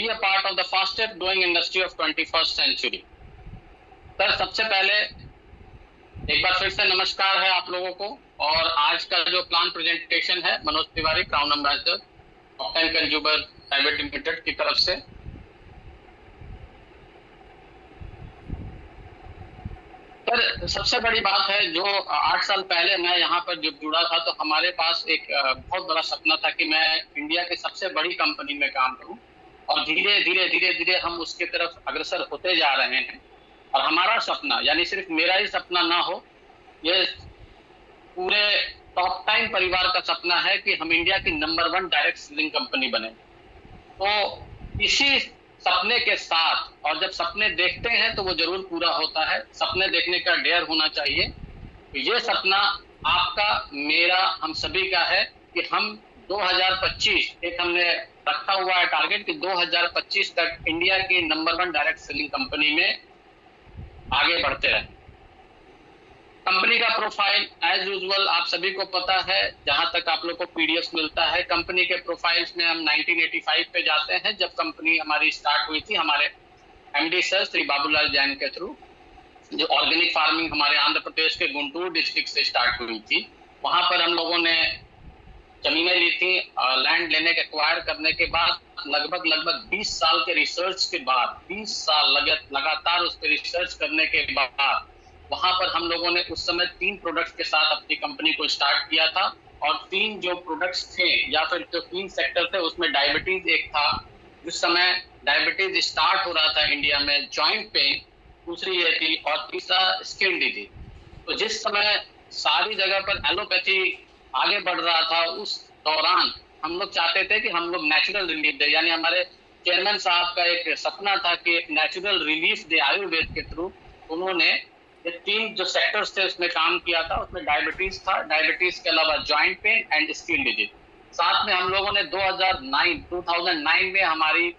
be a part of the fastest growing industry of 21st century. Sir सबसे पहले एक बार फिर से नमस्कार है आप लोगों को। और आज का जो प्लान प्रेजेंटेशन है Manoj Tiwari, crown ambassador octane consumer private limited की तरफ से। सर सबसे बड़ी बात है, जो 8 साल पहले मैं यहाँ पर जब जुड़ा था तो हमारे पास एक बहुत बड़ा सपना था कि मैं इंडिया की सबसे बड़ी कंपनी में काम करूं, और धीरे धीरे हम उसके तरफ अग्रसर होते जा रहे हैं। और हमारा सपना, यानी सिर्फ मेरा ही सपना ना हो, ये पूरे टॉप 10 परिवार का सपना है कि हम इंडिया की नंबर 1 डायरेक्ट सेलिंग कंपनी बने। तो इसी सपने के साथ, और जब सपने देखते हैं तो वो जरूर पूरा होता है, सपने देखने का डेयर होना चाहिए। तो ये सपना आपका, मेरा, हम सभी का है कि हम 2025 एक हमने रखा हुआ है टारगेट कि 2025 तक इंडिया की नंबर 1 डायरेक्ट सेलिंग कंपनी में आगे बढ़ते रहे। कंपनी का प्रोफाइल एज यूजुअल आप सभी को पता है, जहां तक आप लोग को पीडीएफ मिलता है। कंपनी के प्रोफाइल्स में हम 1985 पे जाते हैं, जब कंपनी हमारी स्टार्ट हुई थी हमारे एमडी सर श्री बाबूलाल जैन के थ्रू। जो ऑर्गेनिक फार्मिंग हमारे आंध्र प्रदेश के गुंटूर डिस्ट्रिक्ट से स्टार्ट हुई थी, वहां पर हम लोगों ने जमीनें ली थी। लैंड लेने के एक्वायर करने के बाद लगभग 20 साल के रिसर्च के बाद, 20 साल लगातार उस पर रिसर्च करने के बाद वहां पर हम लोगों ने उस समय 3 प्रोडक्ट्स के साथ अपनी कंपनी को स्टार्ट किया था। और 3 जो प्रोडक्ट्स थे या फिर जो 3 सेक्टर थे, उसमें डायबिटीज एक था, जिस समय डायबिटीज स्टार्ट हो रहा था इंडिया में, जॉइंट पेन दूसरी ये थी, और तीसरा स्किन डिजीज। तो जिस समय सारी जगह पर एलोपैथी आगे बढ़ रहा था, उस दौरान हम लोग चाहते थे कि हम लोग नेचुरल रिलीफ दे, यानी हमारे चेयरमैन साहब का एक सपना था कि एक नेचुरल रिलीफ दे आयुर्वेद के थ्रू। उन्होंने ये 3 जो सेक्टर्स थे उसमें काम किया था। उसमें डायबिटीज था, डायबिटीज के अलावा joint pain and skin disease. साथ में हम लोगों ने 2009 में हमारी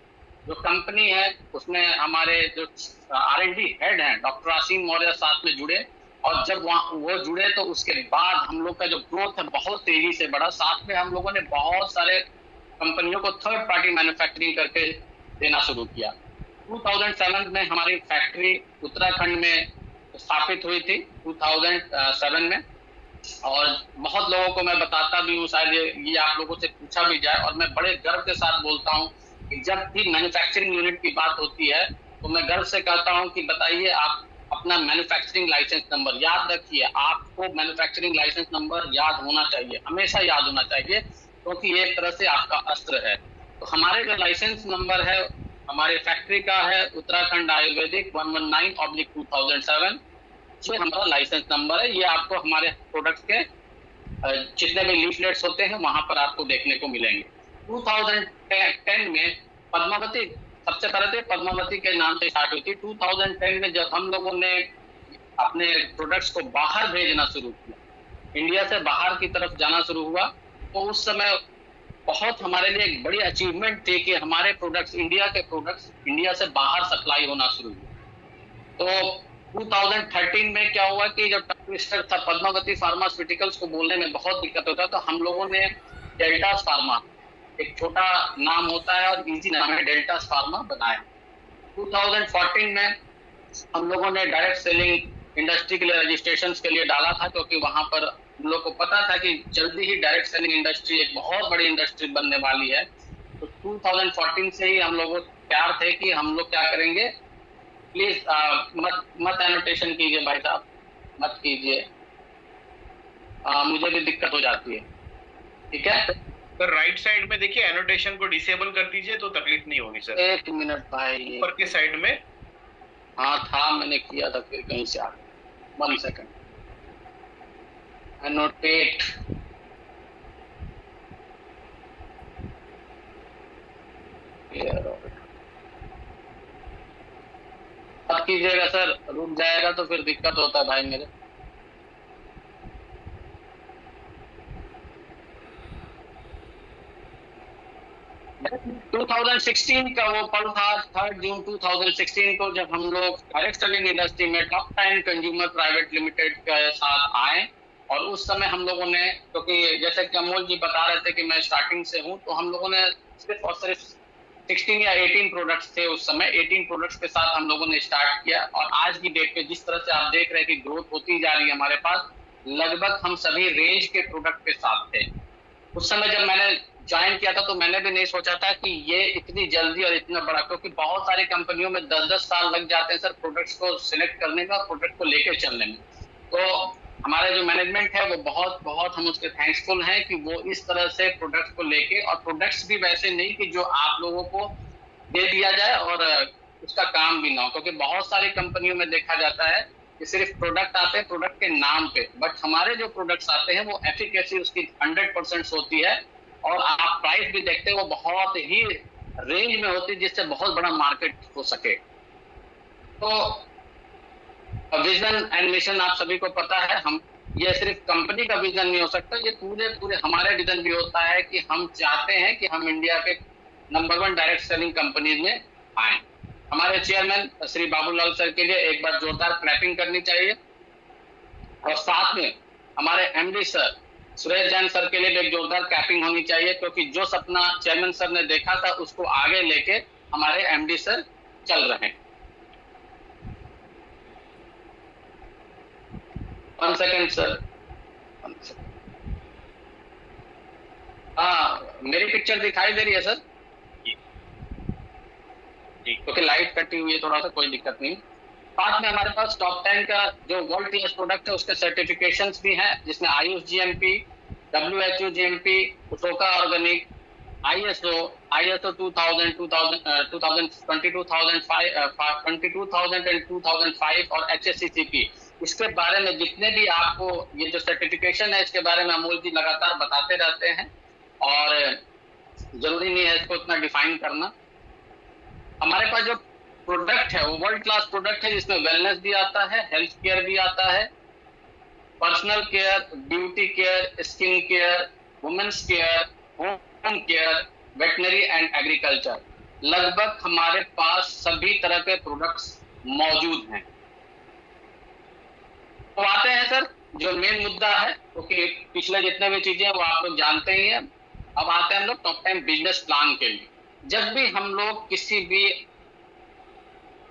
जो कंपनी है उसमें हमारे जो R&D हेड हैं डॉक्टर आसीम मौर्य साथ में जुड़े। और जब वो जुड़े तो उसके बाद हम लोग का जो ग्रोथ है बहुत तेजी से बढ़ा। साथ में हम लोगों ने बहुत सारे कंपनियों को थर्ड पार्टी मैन्युफैक्चरिंग करके देना शुरू किया। 2007 में हमारी फैक्ट्री उत्तराखंड में स्थापित हुई थी, 2007 में। और बहुत लोगों को मैं बताता भी हूँ, शायद ये आप लोगों से पूछा भी जाए, और मैं बड़े गर्व के साथ बोलता हूँ कि जब भी मैन्युफैक्चरिंग यूनिट की बात होती है तो मैं गर्व से कहता हूँ कि बताइए आप अपना मैन्युफैक्चरिंग लाइसेंस नंबर याद रखिए। आपको मैन्युफैक्चरिंग लाइसेंस नंबर याद होना चाहिए, हमेशा याद होना चाहिए, क्योंकि ये एक तरह से आपका अस्त्र है। तो हमारे जो लाइसेंस नंबर है हमारे फैक्ट्री का है उत्तराखंड आयुर्वेदिक 119/2007। ये हमारा लाइसेंस नंबर है। ये आपको हमारे प्रोडक्ट्स के जितने भी लीफलेट्स होते हैं वहां पर आपको देखने को मिलेंगे। 2010 में पद्मावती, सबसे पहले तो पद्मावती के नाम से स्टार्ट हुई थी। 2010 में जब हम लोगों ने अपने प्रोडक्ट्स को बाहर भेजना शुरू किया, इंडिया से बाहर की तरफ जाना शुरू हुआ, तो उस समय बहुत हमारे लिए एक बड़ी अचीवमेंट थी कि हमारे प्रोडक्ट्स, इंडिया के प्रोडक्ट्स इंडिया से बाहर सप्लाई होना शुरू हुआ। तो 2013 में क्या हुआ कि जब ट्विस्टर था, पद्मावती फार्मास्यूटिकल्स को बोलने में बहुत दिक्कत होता, तो हम लोगों ने डेल्टास फार्मा, एक छोटा नाम होता है और इजी नाम है, डेल्टास फार्मा बनाया। 2014 में हम लोगों ने डायरेक्ट सेलिंग इंडस्ट्री के लिए रजिस्ट्रेशन के लिए डाला था, क्योंकि वहां पर हम लोग को पता था कि जल्दी ही डायरेक्ट सेलिंग इंडस्ट्री एक बहुत बड़ी इंडस्ट्री बनने वाली है। तो 2014 से ही हम लोग तैयार थे कि हम लोग क्या करेंगे। प्लीज मत एनोटेशन कीजिए भाई साहब, मत कीजिए, मुझे भी दिक्कत हो जाती है। ठीक है सर, राइट साइड में देखिए एनोटेशन को डिसेबल कर दीजिए तो तकलीफ नहीं होगी सर। 1 मिनट भाई, ऊपर के साइड में। हाँ था, मैंने किया था, फिर कहीं से आ गया। 1 सेकंड, एनोटेट। अब कीजिएगा सर, रुक जाएगा तो फिर दिक्कत होता है भाई मेरे। 2016 का वो पल था, 3 जून 2016 को, जब हम लोग डायरेक्ट सेलिंग इंडस्ट्री में टॉप 10 कंज्यूमर प्राइवेट लिमिटेड के साथ आए। और उस समय हम लोगों ने, क्योंकि जैसे कि अमोल जी बता रहे थे कि मैं स्टार्टिंग से हूं, तो हम लोगों ने सिर्फ और सिर्फ 16 या 18 प्रोडक्ट्स थे उस समय। 18 प्रोडक्ट्स के साथ हम लोगों ने स्टार्ट किया और आज की डेट पे जिस तरह से आप देख रहे हैं कि ग्रोथ होती जा रही है हमारे पास, लगभग हम सभी रेंज के प्रोडक्ट के साथ थे। उस समय जब मैंने ज्वाइन किया था तो मैंने भी नहीं सोचा था कि ये इतनी जल्दी और इतना बड़ा, क्योंकि बहुत सारी कंपनियों में 10-10 साल लग जाते हैं सर प्रोडक्ट्स को सिलेक्ट करने में और प्रोडक्ट को लेकर चलने में। तो हमारा जो मैनेजमेंट है वो बहुत बहुत हम उसके थैंक्सफुल हैं कि वो इस तरह से प्रोडक्ट्स को लेके, और प्रोडक्ट्स भी वैसे नहीं कि जो आप लोगों को दे दिया जाए और उसका काम भी ना हो, क्योंकि बहुत सारी कंपनियों में देखा जाता है कि सिर्फ प्रोडक्ट आते हैं प्रोडक्ट के नाम पे, बट हमारे जो प्रोडक्ट्स आते हैं वो एफिकेसी उसकी 100% होती है और आप प्राइस भी देखते हैं वो बहुत ही रेंज में होती है जिससे बहुत बड़ा मार्केट हो सके। तो विजन एंड मिशन आप सभी को पता है, हम ये सिर्फ कंपनी का विजन नहीं हो सकता, ये पूरे पूरे हमारे विजन भी होता है कि हम चाहते हैं कि हम इंडिया के नंबर 1 डायरेक्ट सेलिंग कंपनीज में आए। हमारे चेयरमैन श्री बाबूलाल सर के लिए एक बार जोरदार क्लैपिंग करनी चाहिए, और साथ में हमारे MD sir Suresh Jain sir के लिए भी एक जोरदार क्लैपिंग होनी चाहिए, क्योंकि जो सपना चेयरमैन सर ने देखा था उसको आगे लेके हमारे एमडी सर चल रहे हैं। 1 सेकेंड सर। हाँ, मेरी पिक्चर दिखाई दे रही है सर? क्योंकि लाइट कटी हुई है थोड़ा सा, कोई दिक्कत नहीं। साथ में हमारे पास टॉप 10 का जो वर्ल्ड क्लास प्रोडक्ट है उसके सर्टिफिकेशंस भी हैं, जिसमें आयुष जीएमपी, WHO जीएमपी, उसोका ऑर्गेनिक, ISO 2000, 22,005 और HACCP। इसके बारे में जितने भी आपको ये जो सर्टिफिकेशन है इसके बारे में अमोल जी लगातार बताते रहते हैं, और जरूरी नहीं है इसको इतना डिफाइन करना। हमारे पास जो प्रोडक्ट है वो वर्ल्ड क्लास प्रोडक्ट है, जिसमें वेलनेस भी आता है, हेल्थ केयर भी आता है, personal care, beauty care, skin care, women's care, home care, veterinary and agriculture. लगभग हमारे पास सभी तरह के प्रोडक्ट्स मौजूद हैं। तो आते हैं सर जो मेन मुद्दा है, क्योंकि पिछले जितने भी चीजें वो आप लोग जानते ही हैं। अब आते हैं हम लोग टॉप 10 बिजनेस प्लान के लिए। जब भी हम लोग किसी भी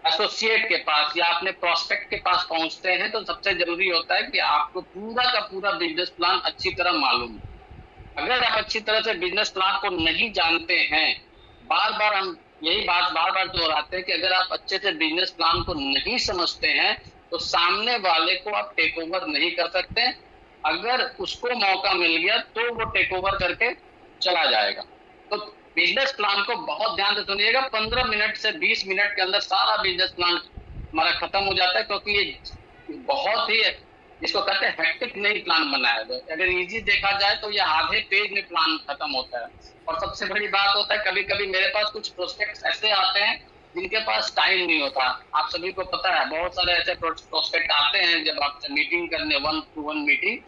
एसोसिएट के पास या अपने प्रोस्पेक्ट के पास पहुंचते हैं तो सबसे जरूरी होता है कि आपको पूरा का पूरा बिजनेस प्लान अच्छी तरह मालूम है। अगर आप अच्छी तरह से बिजनेस प्लान को नहीं जानते हैं, बार बार हम यही बात बार बार दोहराते हैं कि अगर आप अच्छे से बिजनेस प्लान को नहीं समझते हैं तो सामने वाले को आप टेक ओवर नहीं कर सकते। अगर उसको मौका मिल गया तो वो टेक ओवर करके चला जाएगा। तो बिजनेस प्लान को बहुत ध्यान से सुनिएगा। 15 मिनट से 20 मिनट के अंदर सारा बिजनेस प्लान हमारा खत्म हो जाता है, क्योंकि ये बहुत ही जिसको कहते हैं हेक्टिक नहीं प्लान बनाया गया। अगर इजी देखा जाए तो ये आधे पेज में प्लान खत्म होता है। और सबसे बड़ी बात होता है, कभी कभी मेरे पास कुछ प्रोस्पेक्ट्स ऐसे आते हैं जिनके पास टाइम नहीं होता। आप सभी को पता है बहुत सारे ऐसे प्रोस्पेक्ट आते हैं जब आप मीटिंग करने 1-to-1 मीटिंग,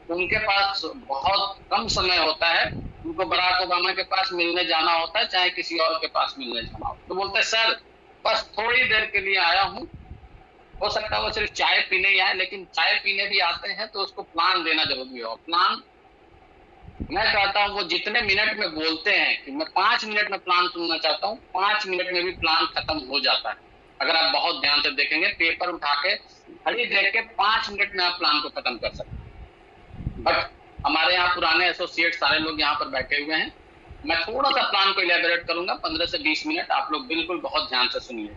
तो उनके पास बहुत कम समय होता है। उनको बराक ओबामा के पास मिलने जाना होता है, चाहे किसी और के पास मिलने जाना हो, तो बोलते हैं सर बस थोड़ी देर के लिए आया हूँ। हो सकता है वो सिर्फ चाय पीने ही आए, लेकिन चाय पीने भी आते हैं तो उसको प्लान देना जरूरी हो। प्लान मैं कहता हूँ वो जितने मिनट में बोलते हैं कि मैं 5 मिनट में प्लान सुनना चाहता हूँ, 5 मिनट में भी प्लान खत्म हो जाता है। अगर आप बहुत ध्यान से देखेंगे, पेपर उठा के घड़ी देख के 5 मिनट में आप प्लान को खत्म कर सकते हैं। बट हमारे यहाँ पुराने एसोसिएट सारे लोग यहाँ पर बैठे हुए हैं। मैं थोड़ा सा प्लान को इलेबोरेट करूंगा, 15 से 20 मिनट आप लोग बिल्कुल बहुत ध्यान से सुनिए।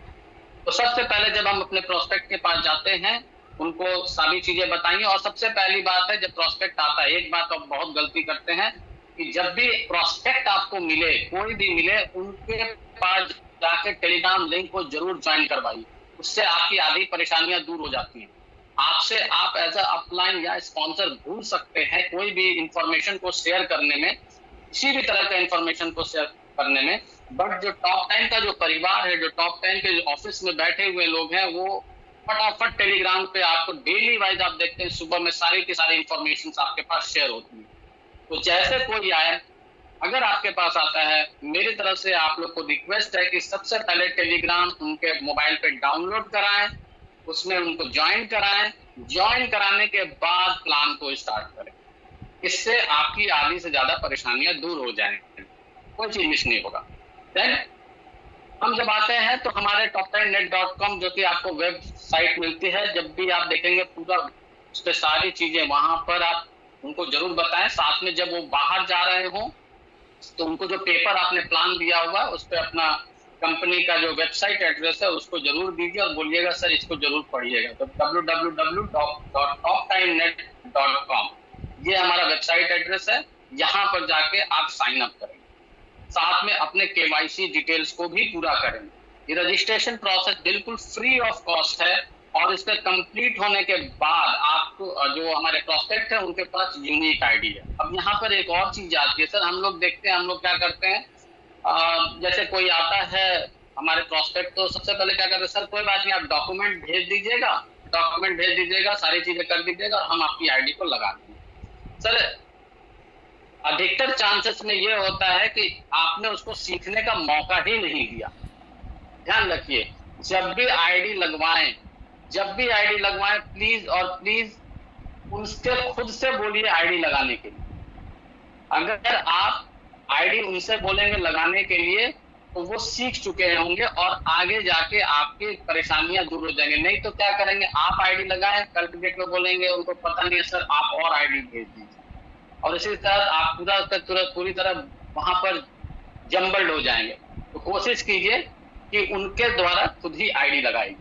तो सबसे पहले जब हम अपने प्रोस्पेक्ट के पास जाते हैं उनको सारी चीजें बताएंगे। और सबसे पहली बात है, जब प्रोस्पेक्ट आता है, एक बात आप बहुत गलती करते हैं कि जब भी प्रोस्पेक्ट आपको मिले, कोई भी मिले, उनके पास जाके टेलीग्राम लिंक को जरूर ज्वाइन करवाइए। उससे आपकी आधी परेशानियां दूर हो जाती हैं। आपसे आप एज अ अपलाइन या स्पॉन्सर भूल सकते हैं कोई भी इंफॉर्मेशन को शेयर करने में, किसी भी तरह का इंफॉर्मेशन को शेयर करने में। बट जो टॉप 10 का जो परिवार है, जो टॉप 10 के ऑफिस में बैठे हुए लोग हैं, वो फटाफट टेलीग्राम पे आपको डेली वाइज आप देखते हैं सुबह में सारी की सारी इंफॉर्मेशन आपके पास शेयर होती है। तो जैसे कोई आए, अगर आपके पास आता है, मेरी तरफ से आप लोग को रिक्वेस्ट है कि सबसे पहले टेलीग्राम उनके मोबाइल पे डाउनलोड कराएं, उसमें उनको ज्वाइन कराएं। ज्वाइन कराने के बाद प्लान को स्टार्ट करें। इससे आपकी आधी से ज्यादा परेशानियां दूर हो जाएंगी, कोई चीज मिस नहीं होगा। देन हम जब आते हैं तो हमारे toptimenet.com जो कि आपको वेबसाइट मिलती है, जब भी आप देखेंगे पूरा उस पे सारी चीजें वहां पर आप उनको जरूर बताएं। साथ में जब वो बाहर जा रहे हो तो उनको जो पेपर आपने प्लान दिया होगा उस पर अपना कंपनी का जो वेबसाइट एड्रेस है उसको जरूर दीजिए और बोलिएगा सर इसको जरूर पढ़िएगा। तो www.toptimenet.com ये हमारा वेबसाइट एड्रेस है, यहाँ पर जाके आप साइन अप करेंगे। साथ में अपने केवाईसी डिटेल्स को भी पूरा करेंगे। ये रजिस्ट्रेशन प्रोसेस बिल्कुल फ्री ऑफ कॉस्ट है और इसके कंप्लीट होने के बाद आपको जो हमारे प्रोस्पेक्ट है उनके पास यूनिक आईडी है। अब यहाँ पर एक और चीज आती है सर, हम लोग देखते हैं, हम लोग क्या करते हैं, जैसे कोई आता है हमारे प्रोस्पेक्ट तो सबसे पहले क्या करते हैं, सर कोई बात नहीं आप डॉक्यूमेंट भेज दीजिएगा, सारी चीजें कर दीजिएगा और हम आपकी आईडी को लगा देंगे। सर अधिकतर चांसेस में ये होता है कि आपने उसको सीखने का मौका ही नहीं दिया। ध्यान रखिए, जब भी आईडी लगवाएं प्लीज और प्लीज उनसे खुद से बोलिए आईडी लगाने के लिए। अगर आप आईडी उनसे बोलेंगे लगाने के लिए तो वो सीख चुके होंगे और आगे जाके आपकी परेशानियां दूर हो जाएंगे। नहीं तो क्या करेंगे, आप आईडी लगाएं, कल की डेट में बोलेंगे उनको पता नहीं है सर आप और आईडी भेज दीजिए, और इसी तरह आप पूरी तरह वहां पर जम्बल्ड हो जाएंगे। तो कोशिश कीजिए कि उनके द्वारा खुद ही आईडी लगाई।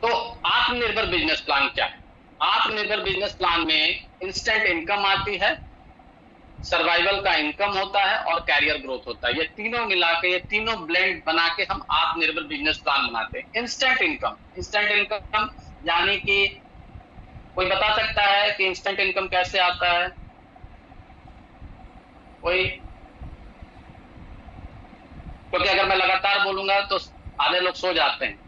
तो आत्मनिर्भर बिजनेस प्लान क्या है? आत्मनिर्भर बिजनेस प्लान में इंस्टेंट इनकम आती है, सर्वाइवल का इनकम होता है और कैरियर ग्रोथ होता है। ये तीनों मिला के, ये तीनों ब्लेंड बना के हम आत्मनिर्भर बिजनेस प्लान बनाते हैं। इंस्टेंट इनकम यानी कि कोई बता सकता है कि इंस्टेंट इनकम कैसे आता है? कोई? क्योंकि अगर मैं लगातार बोलूंगा तो आधे लोग सो जाते हैं।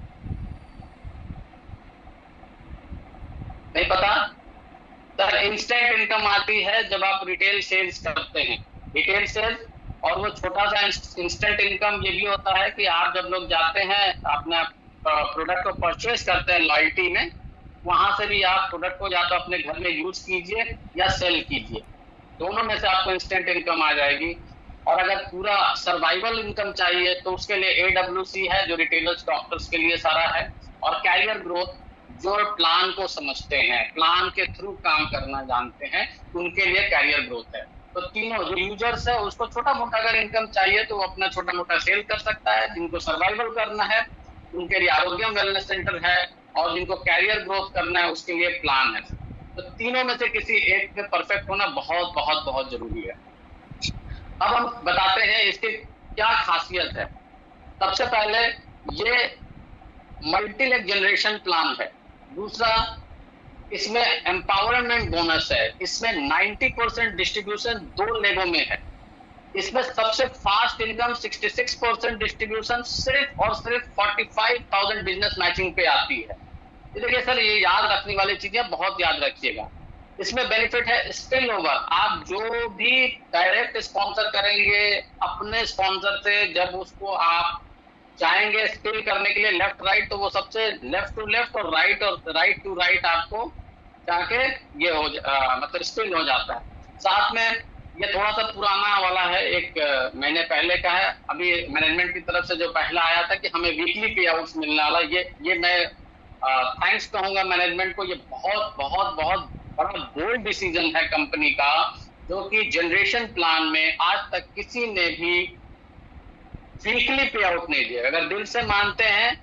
नहीं पता? सर इंस्टेंट इनकम आती है जब आप रिटेल सेल्स करते हैं, रिटेल सेल्स। और वो छोटा सा इंस्टेंट इनकम ये भी होता है कि आप जब लोग जाते हैं अपने प्रोडक्ट को परचेज करते हैं लॉयल्टी में, वहां से भी आप प्रोडक्ट को या तो अपने घर में यूज कीजिए या सेल कीजिए, दोनों में से आपको इंस्टेंट इनकम आ जाएगी। और अगर पूरा सर्वाइवल इनकम चाहिए तो उसके लिए AWC है जो रिटेलर्स डॉक्टर्स के लिए सारा है, और कैरियर ग्रोथ जो प्लान को समझते हैं, प्लान के थ्रू काम करना जानते हैं, उनके लिए कैरियर ग्रोथ है। तो तीनों जो यूजर्स है उसको छोटा मोटा अगर इनकम चाहिए तो वो अपना छोटा मोटा सेल कर सकता है, जिनको सर्वाइवल करना है उनके लिए आरोग्यम वेलनेस सेंटर है, और जिनको कैरियर ग्रोथ करना है उसके लिए प्लान है। तो तीनों में से किसी एक में परफेक्ट होना बहुत बहुत बहुत जरूरी है। अब हम बताते हैं इसकी क्या खासियत है। सबसे पहले ये मल्टीलेग जनरेशन प्लान है। दूसरा, इसमें एम्पावरमेंट बोनस है। इसमें 90% डिस्ट्रीब्यूशन 2 लेगों में है। इसमें सबसे फास्ट इनकम 66% डिस्ट्रीब्यूशन सिर्फ और सिर्फ 45,000 बिजनेस मैचिंग पे आती है। देखिए सर ये याद रखने वाली चीजें बहुत याद रखिएगा। इसमें बेनिफिट है स्पिल ओवर। आप जो भी डायरेक्ट स्पॉन्सर करेंगे अपने स्पॉन्सर से, जब उसको आप चाहेंगे स्पिल करने के लिए लेफ्ट राइट, तो वो सबसे लेफ्ट टू लेफ्ट और राइट टू राइट आपको जाके ये मतलब स्पिल हो जाता है। साथ में ये थोड़ा सा पुराना वाला है, 1 महीने पहले का है। अभी मैनेजमेंट की तरफ से जो पहला आया था कि हमें वीकली पे आउट्स मिलने वाला, ये मैं थैंक्स कहूंगा मैनेजमेंट को। ये बहुत बहुत बहुत बड़ा बोल्ड डिसीजन है कंपनी का, जो कि जनरेशन प्लान में आज तक किसी ने भी वीकली पे आउट नहीं दिया। अगर दिल से मानते हैं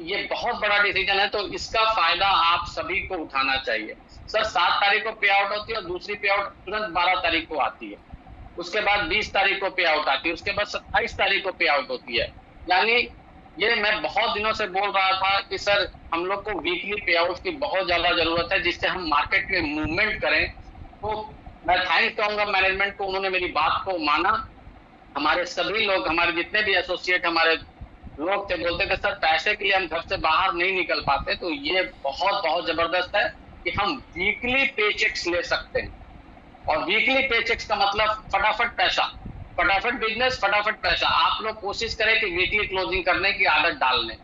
ये बहुत बड़ा डिसीजन है तो इसका फायदा आप सभी को उठाना चाहिए। सर 7 तारीख को पे आउट होती है और दूसरी पे आउट तुरंत 12 तारीख को आती है, उसके बाद 20 तारीख को पे आउट आती है, उसके बाद 27 तारीख को पे आउट होती है। यानी ये मैं बहुत दिनों से बोल रहा था कि सर हम लोग को वीकली पे आउट की बहुत ज्यादा जरूरत है, जिससे हम मार्केट में मूवमेंट करें। तो मैं थैंक्स कहूंगा मैनेजमेंट को, उन्होंने मेरी बात को माना। हमारे सभी लोग, हमारे जितने भी एसोसिएट हमारे लोग थे, बोलते थे सर पैसे के लिए हम घर से बाहर नहीं निकल पाते। तो ये बहुत बहुत जबरदस्त है कि हम वीकली पेचेक्स ले सकते हैं। और वीकली पेचेक्स का मतलब फटाफट पैसा, फटाफट बिजनेस, फटाफट पैसा। आप लोग कोशिश करें कि वीकली क्लोजिंग करने की आदत डाल लें।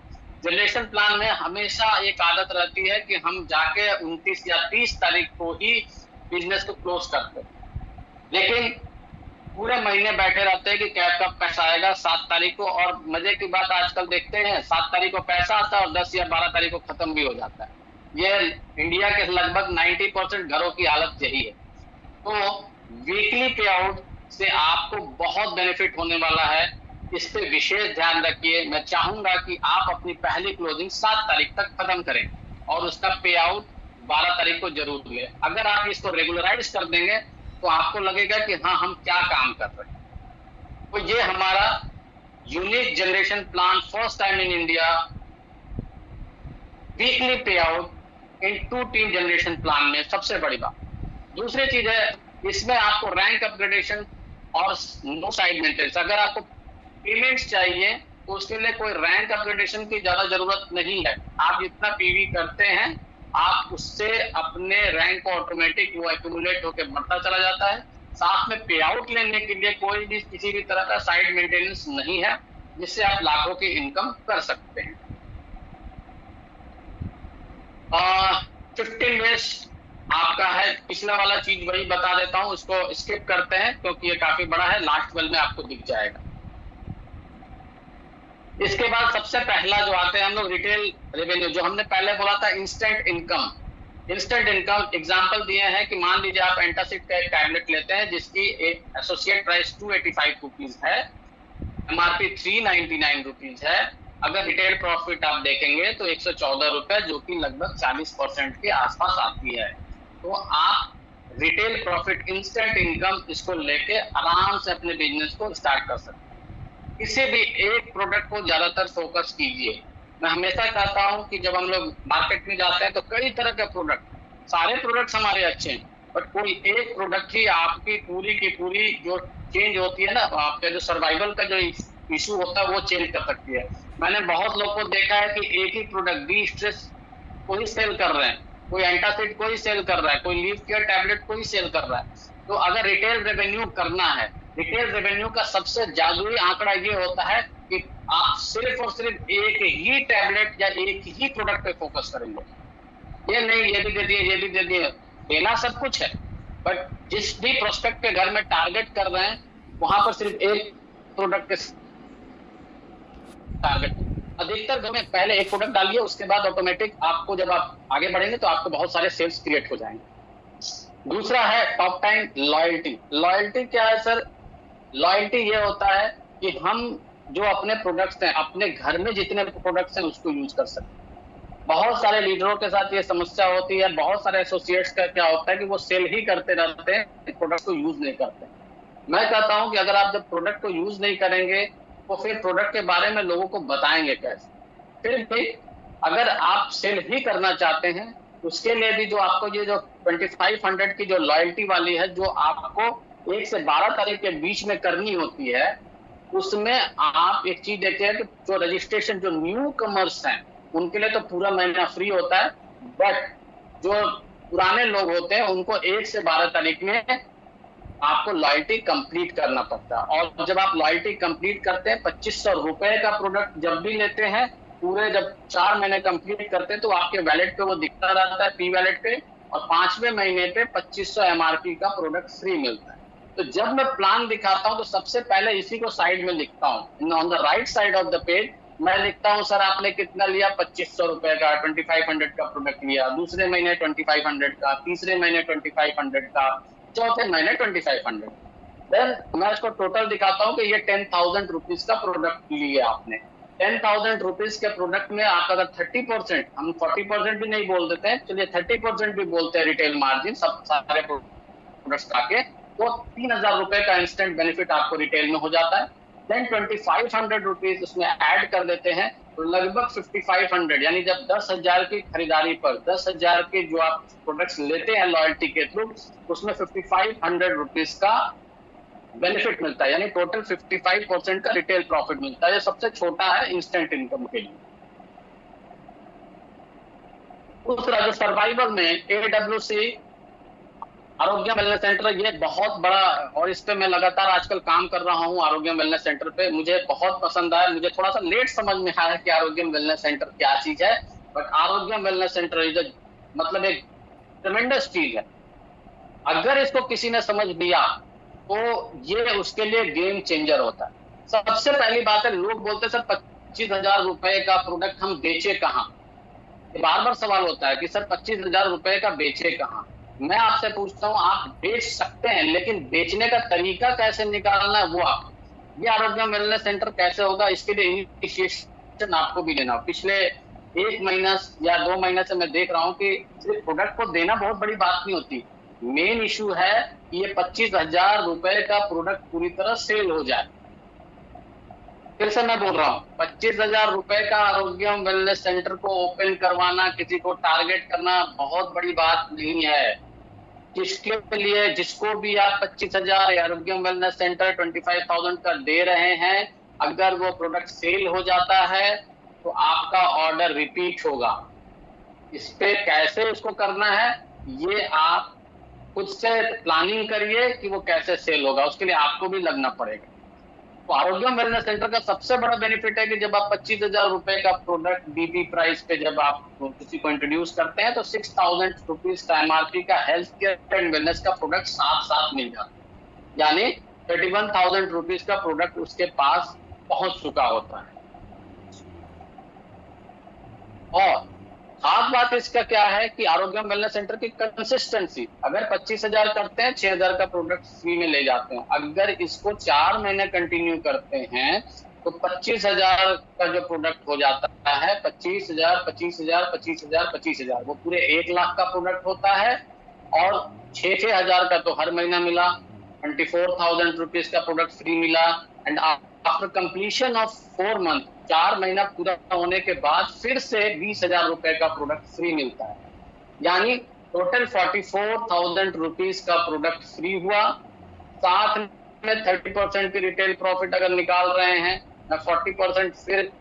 जनरेशन प्लान में हमेशा एक आदत रहती है कि हम जाके 29 या 30 तारीख को ही बिजनेस को क्लोज करते हैं। लेकिन पूरे महीने बैठे रहते हैं कि क्या कब पैसा आएगा 7 तारीख को। और मजे की बात आजकल देखते हैं 7 तारीख को पैसा आता है और 10 या 12 तारीख को खत्म भी हो जाता है। ये इंडिया के लगभग 90% घरों की हालत यही है। तो वीकली पे आउट से आपको बहुत बेनिफिट होने वाला है, इस पे विशेष ध्यान रखिए। मैं चाहूंगा कि आप अपनी पहली क्लोजिंग 7 तारीख तक खत्म करें और उसका पे आउट 12 तारीख को जरूर लें। अगर आप इसको रेगुलराइज कर देंगे तो आपको लगेगा कि हाँ, हम क्या काम कर रहे हैं। तो ये हमारा unique generation plan, first time in India, weekly pay out in 2 team generation plan में सबसे बड़ी बात। दूसरी चीज है, इसमें आपको रैंक अपग्रेडेशन और नो साइड मेंटेनेंस। अगर आपको पेमेंट्स चाहिए तो उसके लिए कोई रैंक अपग्रेडेशन की ज्यादा जरूरत नहीं है। आप जितना पीवी करते हैं आप उससे अपने रैंक को ऑटोमेटिक वो एक्यूमुलेट होकर बढ़ता चला जाता है। साथ में पे आउट लेने के लिए कोई भी किसी भी तरह का साइड मेंटेनेंस नहीं है, जिससे आप लाखों की इनकम कर सकते हैं। 15 डेज आपका है। पिछला वाला चीज वही बता देता हूं, उसको स्किप करते हैं क्योंकि ये काफी बड़ा है, लास्ट वेल में आपको दिख जाएगा। इसके बाद सबसे पहला जो आते हैं हम लोग रिटेल रेवेन्यू, जो हमने पहले बोला था instant income. Instant income example दिए हैं कि मान लीजिए आप एंटासिड का एक टैबलेट लेते हैं जिसकी एक एसोसिएट प्राइस 285 रुपीज है, एमआरपी 399 रुपीज है। अगर रिटेल प्रॉफिट आप देखेंगे तो 114 रुपए, जो कि लगभग 40% के आसपास आती है। तो आप रिटेल प्रॉफिट इंस्टेंट इनकम इसको लेके आराम से अपने बिजनेस को स्टार्ट कर सकते हैं। किसी भी एक प्रोडक्ट को ज्यादातर फोकस कीजिए। मैं हमेशा कहता हूं कि जब हम लोग मार्केट में जाते हैं तो कई तरह के प्रोडक्ट, सारे प्रोडक्ट्स हमारे अच्छे हैं, बट कोई एक प्रोडक्ट ही आपकी पूरी की पूरी जो चेंज होती है ना, आपके जो सर्वाइवल का जो इशू होता है वो चेंज कर सकती है। मैंने बहुत लोग को देखा है कि एक ही प्रोडक्ट डी स्ट्रेस को ही सेल कर रहे हैं, कोई एंटासिड को ही सेल कर रहा है, कोई लीव केयर टैबलेट को ही सेल कर रहा है। तो अगर रिटेल रेवेन्यू करना है, रिटेल रेवेन्यू का सबसे जादुई आंकड़ा ये होता है कि आप सिर्फ और सिर्फ एक ही टैबलेट या एक ही प्रोडक्ट पे फोकस करेंगे। ये नहीं ये भी दे दिए, ये भी दे दिए, देना सब कुछ है, बट जिस भी प्रोस्पेक्ट के घर में टारगेट कर रहे हैं वहां पर सिर्फ एक प्रोडक्ट के टारगेट। अधिकतर घर में पहले एक प्रोडक्ट डालिए, उसके बाद ऑटोमेटिक आपको जब आप आगे बढ़ेंगे तो आपको बहुत सारे सेल्स क्रिएट हो जाएंगे। दूसरा है टॉप टाइम लॉयल्टी। लॉयल्टी क्या है सर? लॉयल्टी ये होता है कि हम जो अपने प्रोडक्ट्स हैं, अपने घर में जितने प्रोडक्ट्स हैं उसको यूज कर सकते हैं। बहुत सारे लीडरों के साथ ये समस्या होती है, बहुत सारे एसोसिएट्स का क्या होता है कि वो सेल ही करते रहते हैं, प्रोडक्ट को यूज नहीं करते। मैं कहता हूं कि अगर आप जब प्रोडक्ट को यूज नहीं करेंगे तो फिर प्रोडक्ट के बारे में लोगों को बताएंगे कैसे? फिर भी अगर आप सेल ही करना चाहते हैं उसके लिए भी जो आपको ये जो 2500 की जो लॉयल्टी वाली है, जो आपको 1 से 12 तारीख के बीच में करनी होती है, उसमें आप एक चीज देखते हैं कि जो रजिस्ट्रेशन जो न्यू कमर्स हैं उनके लिए तो पूरा महीना फ्री होता है, बट जो पुराने लोग होते हैं उनको 1 से 12 तारीख में आपको लॉयल्टी कंप्लीट करना पड़ता है। और जब आप लॉयल्टी कंप्लीट करते हैं, 2500 रुपए का प्रोडक्ट जब भी लेते हैं, पूरे जब 4 महीने कंप्लीट करते हैं तो आपके वैलेट पे वो दिखता रहता है, पी वैलेट पे, और 5वें महीने पे 2500 एमआरपी का प्रोडक्ट फ्री मिलता है। तो जब मैं प्लान दिखाता हूं तो सबसे पहले इसी को साइड में लिखता हूं, on the right side of the page मैं लिखता हूं, सर आपने कितना लिया? 2500 रुपए का 2500 का प्रोडक्ट लिया, दूसरे महीने 2500 का, तीसरे महीने 2500 का, चौथे महीने 2500। देन मैं इसको टोटल दिखाता हूं कि ये 10,000 रुपीज का प्रोडक्ट लिया आपने। 10,000 रुपीज के प्रोडक्ट में आप अगर 30%, हम 40% भी नहीं बोल देते हैं, चलिए 30% भी बोलते हैं रिटेल मार्जिन सब सारे प्रोडक्ट्स आके, तो 3,000 रुपए का इंस्टेंट बेनिफिट आपको रिटेल में हो जाता है। देन 2500 रुपीज उसमें ऐड कर देते हैं, तो लगभग 5500, यानी जब 10,000 की खरीदारी पर 10,000 के जो आप प्रोडक्ट्स लेते हैं लॉयल्टी के थ्रू, उसमें 5500 रुपीज का बेनिफिट मिलता है, यानी टोटल 55% का रिटेल प्रॉफिट मिलता है। ये सबसे छोटा है इंस्टेंट इनकम के लिए। दूसरा जो सर्वाइवल में AWC आरोग्य वेलनेस सेंटर, ये बहुत बड़ा, और इस पे मैं लगातार आजकल काम कर रहा हूँ। आरोग्य वेलनेस सेंटर पे मुझे बहुत पसंद आया। मुझे थोड़ा सा लेट समझ में आया कि आरोग्य वेलनेस सेंटर क्या चीज है, बट आरोग्य वेलनेस सेंटर इज मतलब एक ट्रेमेंडस चीज है। अगर इसको किसी ने समझ लिया तो ये उसके लिए गेम चेंजर होता है। सबसे पहली बात है, लोग बोलते हैं सर 25,000 रुपए का प्रोडक्ट हम बेचे कहाँ। बार बार सवाल होता है कि सर 25,000 रुपए का बेचे कहाँ। मैं आपसे पूछता हूँ, आप बेच सकते हैं, लेकिन बेचने का तरीका कैसे निकालना है वो आप, ये आरोग्य वेलनेस सेंटर कैसे होगा, इसके लिए इनिशिएशन आपको भी लेना हो। पिछले 1 महीना या 2 महीने से मैं देख रहा हूँ कि सिर्फ प्रोडक्ट को देना बहुत बड़ी बात नहीं होती। मेन इशू है कि ये 25,000 रुपए का प्रोडक्ट पूरी तरह सेल हो जाए। फिर से मैं बोल रहा हूँ, 25,000 रुपए का आरोग्यम वेलनेस सेंटर को ओपन करवाना, किसी को टारगेट करना बहुत बड़ी बात नहीं है। जिसके लिए, जिसको भी आप 25,000 आरोग्यम वेलनेस सेंटर 25,000 का दे रहे हैं, अगर वो प्रोडक्ट सेल हो जाता है तो आपका ऑर्डर रिपीट होगा। इस पे कैसे उसको करना है, ये आप खुद से प्लानिंग करिए कि वो कैसे सेल होगा, उसके लिए आपको भी लगना पड़ेगा। तो आरोग्यम वेलनेस सेंटर का सबसे बड़ा बेनिफिट है कि जब आप 25,000 रुपए का प्रोडक्ट बीपी प्राइस पे जब आप किसी को इंट्रोड्यूस करते हैं, तो 6,000 रुपीज का एमआरपी का हेल्थ केयर एंड वेलनेस का प्रोडक्ट साथ साथ मिल जाता है, यानी 31,000 रुपीज का प्रोडक्ट उसके पास पहुंच चुका होता है। और खास बात इसका क्या है कि आरोग्यम वेलनेस सेंटर की कंसिस्टेंसी, अगर 25,000 करते हैं 6,000 का प्रोडक्ट फ्री में ले जाते हैं। अगर इसको 4 महीने कंटिन्यू करते हैं तो 25,000 का जो प्रोडक्ट हो जाता है, 25,000 25,000 25,000 25,000, वो पूरे 1 लाख का प्रोडक्ट होता है। और 6,000 का तो हर महीना मिला, 24,000 रुपीज का प्रोडक्ट फ्री मिला। And after completion of 4 month, 4 महीना पूरा होने के बाद फिर से 20,000 रुपए का प्रोडक्ट फ्री मिलता है, यानी टोटल 44,000 रुपीज का प्रोडक्ट फ्री हुआ। साथ में 30% की रिटेल प्रॉफिट अगर निकाल रहे हैं, 40%, फिर